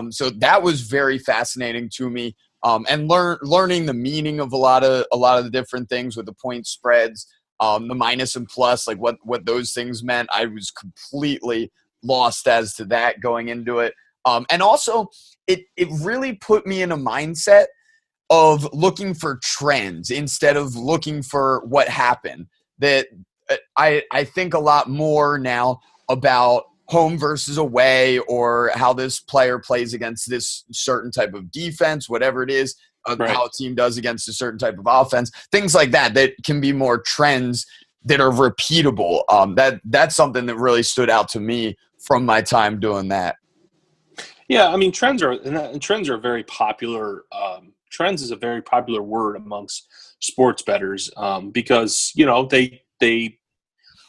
So that was very fascinating to me. and learning the meaning of a lot of the different things with the point spreads, the minus and plus, like what those things meant. I was completely lost as to that going into it. And also it really put me in a mindset of looking for trends instead of looking for what happened. That I think a lot more now about home versus away, or how this player plays against this certain type of defense, whatever it is, Right. how a team does against a certain type of offense, things like that, that can be more trends that are repeatable. That's something that really stood out to me from my time doing that. Yeah, I mean, trends are very popular. Trends is a very popular word amongst sports bettors, because they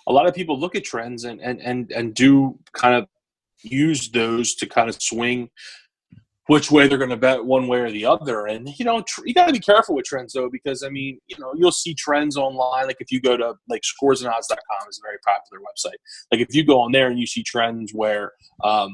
a lot of people look at trends and do kind of use those to kind of swing which way they're going to bet one way or the other. And, you got to be careful with trends, though, because, I mean, you'll see trends online. Like if you go to like scoresandodds.com is a very popular website. Like if you go on there and you see trends where, the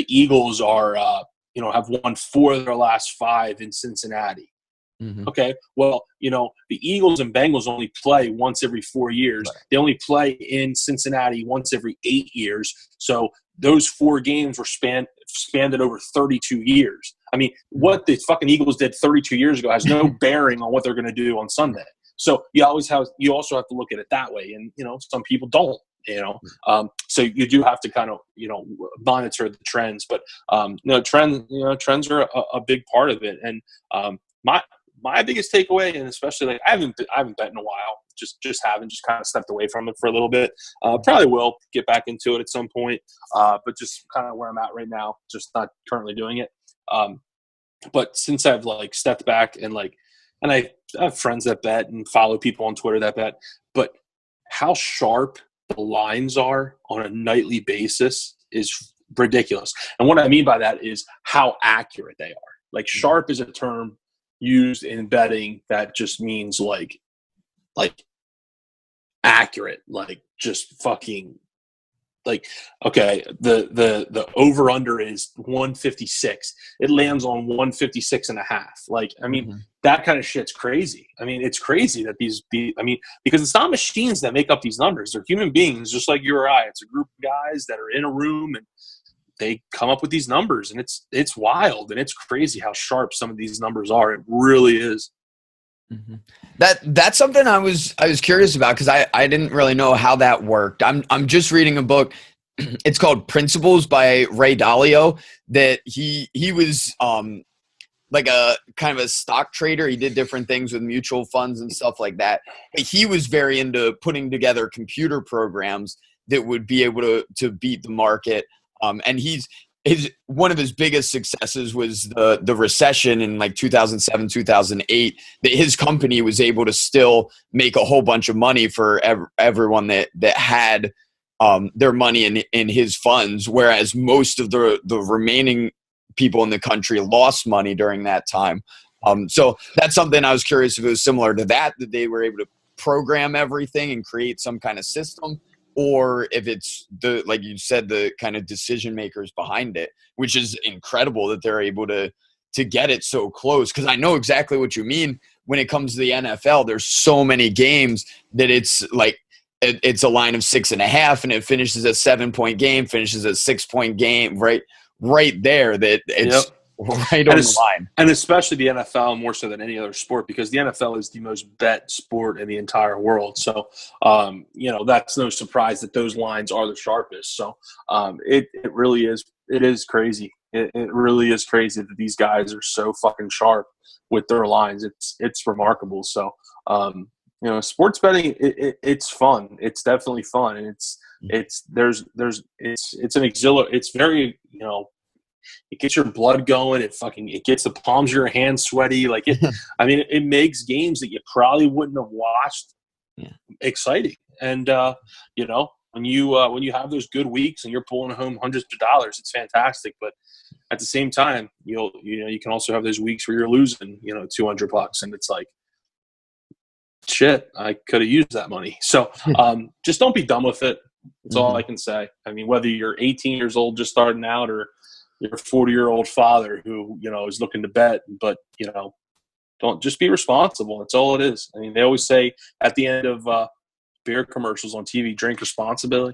Eagles are, have won 4 of their last 5 in Cincinnati. Mm-hmm. Okay, well, the Eagles and Bengals only play once every 4 years. Right. They only play in Cincinnati once every 8 years. So those 4 games were spanned over 32 years. I mean, what the fucking Eagles did 32 years ago has no bearing on what they're going to do on Sunday. So you also have to look at it that way. And, some people don't. So you do have to kind of monitor the trends, but trends are a big part of it. And my biggest takeaway, and especially like I haven't bet in a while, just kind of stepped away from it for a little bit. Probably will get back into it at some point, but just kind of where I'm at right now, just not currently doing it. But since I've like stepped back and I have friends that bet and follow people on Twitter that bet, but how sharp the lines are on a nightly basis is ridiculous. And what I mean by that is how accurate they are. Like sharp is a term used in betting that just means like accurate, like just fucking like, okay, the over under is 156. It lands on 156 and a half. Like, I mean, that kind of shit's crazy. I mean, it's crazy that because it's not machines that make up these numbers. They're human beings just like you or I. It's a group of guys that are in a room and they come up with these numbers, and it's wild and it's crazy how sharp some of these numbers are. It really is. Mm-hmm. That's something I was curious about, because I didn't really know how that worked. I'm just reading a book. It's called Principles by Ray Dalio. That he was like a kind of a stock trader. He did different things with mutual funds and stuff like that. But he was very into putting together computer programs that would be able to beat the market. And one of his biggest successes was the recession in like 2007, 2008, that his company was able to still make a whole bunch of money for everyone that had their money in his funds, whereas most of the remaining people in the country lost money during that time. So that's something I was curious if it was similar to that they were able to program everything and create some kind of system, or if it's like you said, the kind of decision makers behind it, which is incredible that they're able to get it so close. Because I know exactly what you mean when it comes to the NFL. There's so many games that it's like it's a line of 6.5, and it finishes a 7-point game, finishes a 6-point game, right there. That it's right on the line. And especially the NFL more so than any other sport, because the NFL is the most bet sport in the entire world. So, that's no surprise that those lines are the sharpest. So it really is. It is crazy. It really is crazy that these guys are so fucking sharp with their lines. It's remarkable. So, sports betting, it's fun. It's definitely fun. And it's very, it gets your blood going. It gets the palms of your hands sweaty. Like I mean, it makes games that you probably wouldn't have watched exciting. And when you have those good weeks and you're pulling home hundreds of dollars, it's fantastic. But at the same time, you can also have those weeks where you're losing, $200, and it's like, shit, I could have used that money. So just don't be dumb with it. That's all I can say. I mean, whether you're 18 years old just starting out, or your 40-year-old father who, is looking to bet, but, don't just be responsible. That's all it is. I mean, they always say at the end of beer commercials on TV, drink responsibly.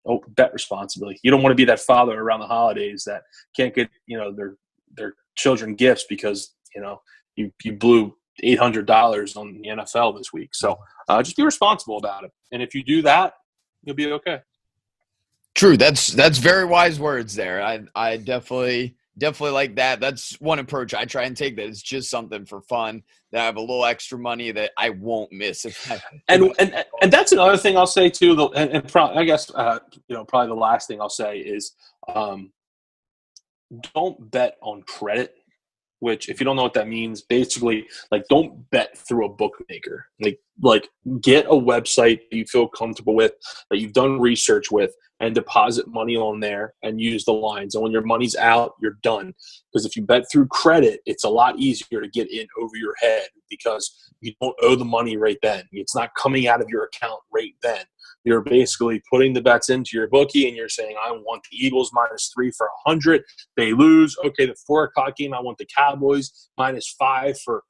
Oh, bet responsibly. You don't want to be that father around the holidays that can't get, their children gifts because, you blew $800 on the NFL this week. So just be responsible about it. And if you do that, you'll be okay. True. That's very wise words there. I definitely like that. That's one approach I try and take, that it's just something for fun, that I have a little extra money that I won't miss. And that's another thing I'll say too. I guess, probably the last thing I'll say is don't bet on credit. Which, if you don't know what that means, basically, don't bet through a bookmaker. Like get a website that you feel comfortable with, that you've done research with, and deposit money on there and use the lines. And when your money's out, you're done. Because if you bet through credit, it's a lot easier to get in over your head because you don't owe the money right then. It's not coming out of your account right then. You're basically putting the bets into your bookie and you're saying, I want the Eagles -3 for 100. They lose. Okay, the 4 o'clock game, I want the Cowboys -5 for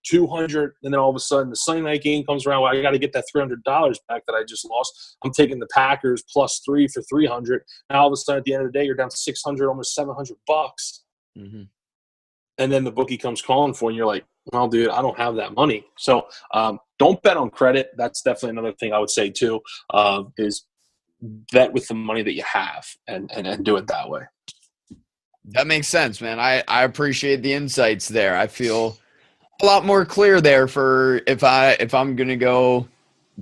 200. And then all of a sudden the Sunday night game comes around. Well, I got to get that $300 back that I just lost. I'm taking the Packers +3 for 300. Now all of a sudden at the end of the day, you're down 600, almost $700. Mm-hmm. And then the bookie comes calling for you, and you're like, well, dude, I don't have that money. So don't bet on credit. That's definitely another thing I would say too, is bet with the money that you have and do it that way. That makes sense, man. I appreciate the insights there. I feel a lot more clear there for if I'm going to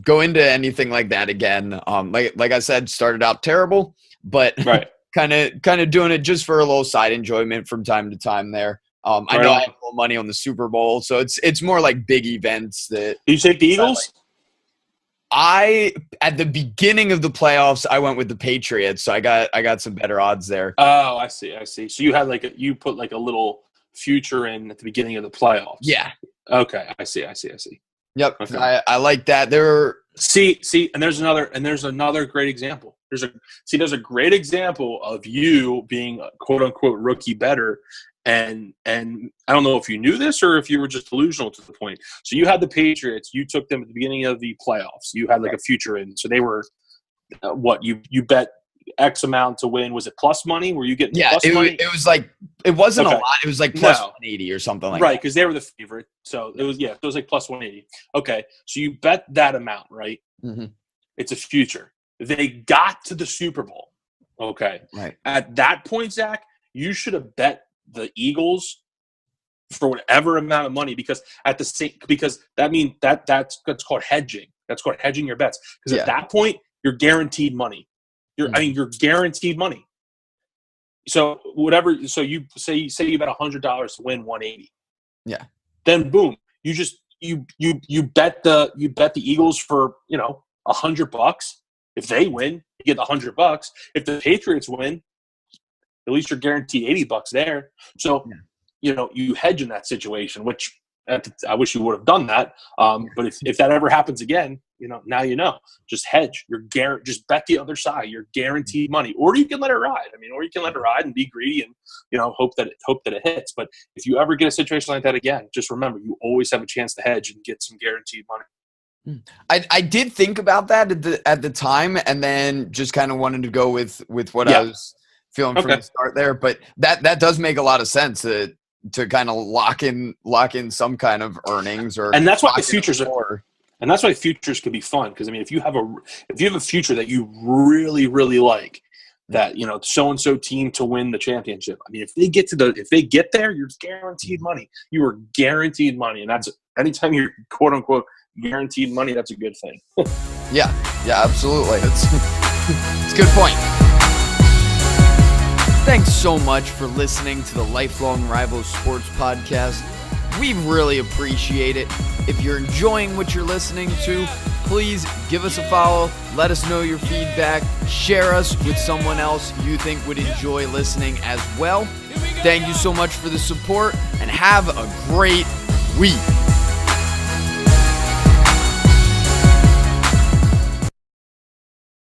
go into anything like that again. Like I said, started out terrible, but right. kind of doing it just for a little side enjoyment from time to time there. I know I have a little money on the Super Bowl, so it's more like big events that. Did you take the Eagles? At the beginning of the playoffs, I went with the Patriots, so I got some better odds there. Oh, I see. So you had you put a little future in at the beginning of the playoffs. Yeah. Okay, I see. Yep. Okay. I like that. See, and there's another great example. There's a great example of you being a quote unquote rookie bettor. And I don't know if you knew this or if you were just delusional to the point. So you had the Patriots. You took them at the beginning of the playoffs. You had a future in. So they were you bet X amount to win. Was it plus money? Were you getting plus money? It was it wasn't a lot. It was plus 180 or something like that. Right, because they were the favorite. So it was plus 180. Okay, so you bet that amount, right? Mm-hmm. It's a future. They got to the Super Bowl. Okay. Right. At that point, Zach, you should have bet the Eagles for whatever amount of money because that means that's called hedging. That's called hedging your bets. Because at that point, you're guaranteed money. You're guaranteed money. So so you say you bet $100 to win 180. Yeah. Then boom, you bet the Eagles for $100. If they win, you get the $100. If the Patriots win, at least you're guaranteed $80 there. So, you hedge in that situation, which I wish you would have done that. But if that ever happens again, now just hedge. Just bet the other side. You're guaranteed money, or you can let it ride. Or you can let it ride and be greedy and hope that it hits. But if you ever get a situation like that again, just remember you always have a chance to hedge and get some guaranteed money. I did think about that at the time, and then just kind of wanted to go with what I was feeling from the start there. But that does make a lot of sense to kind of lock in some kind of earnings, and that's why the futures are. And that's why futures can be fun because if you have a future that you really really like, that so and so team to win the championship. If they get there, you're guaranteed money. You are guaranteed money, and that's anytime you're quote unquote guaranteed money, that's a good thing. yeah, absolutely. It's a good point. Thanks so much for listening to the Lifelong Rivals Sports Podcast. We really appreciate it. If you're enjoying what you're listening to, please give us a follow. Let us know your feedback. Share us with someone else you think would enjoy listening as well. Thank you so much for the support, and have a great week.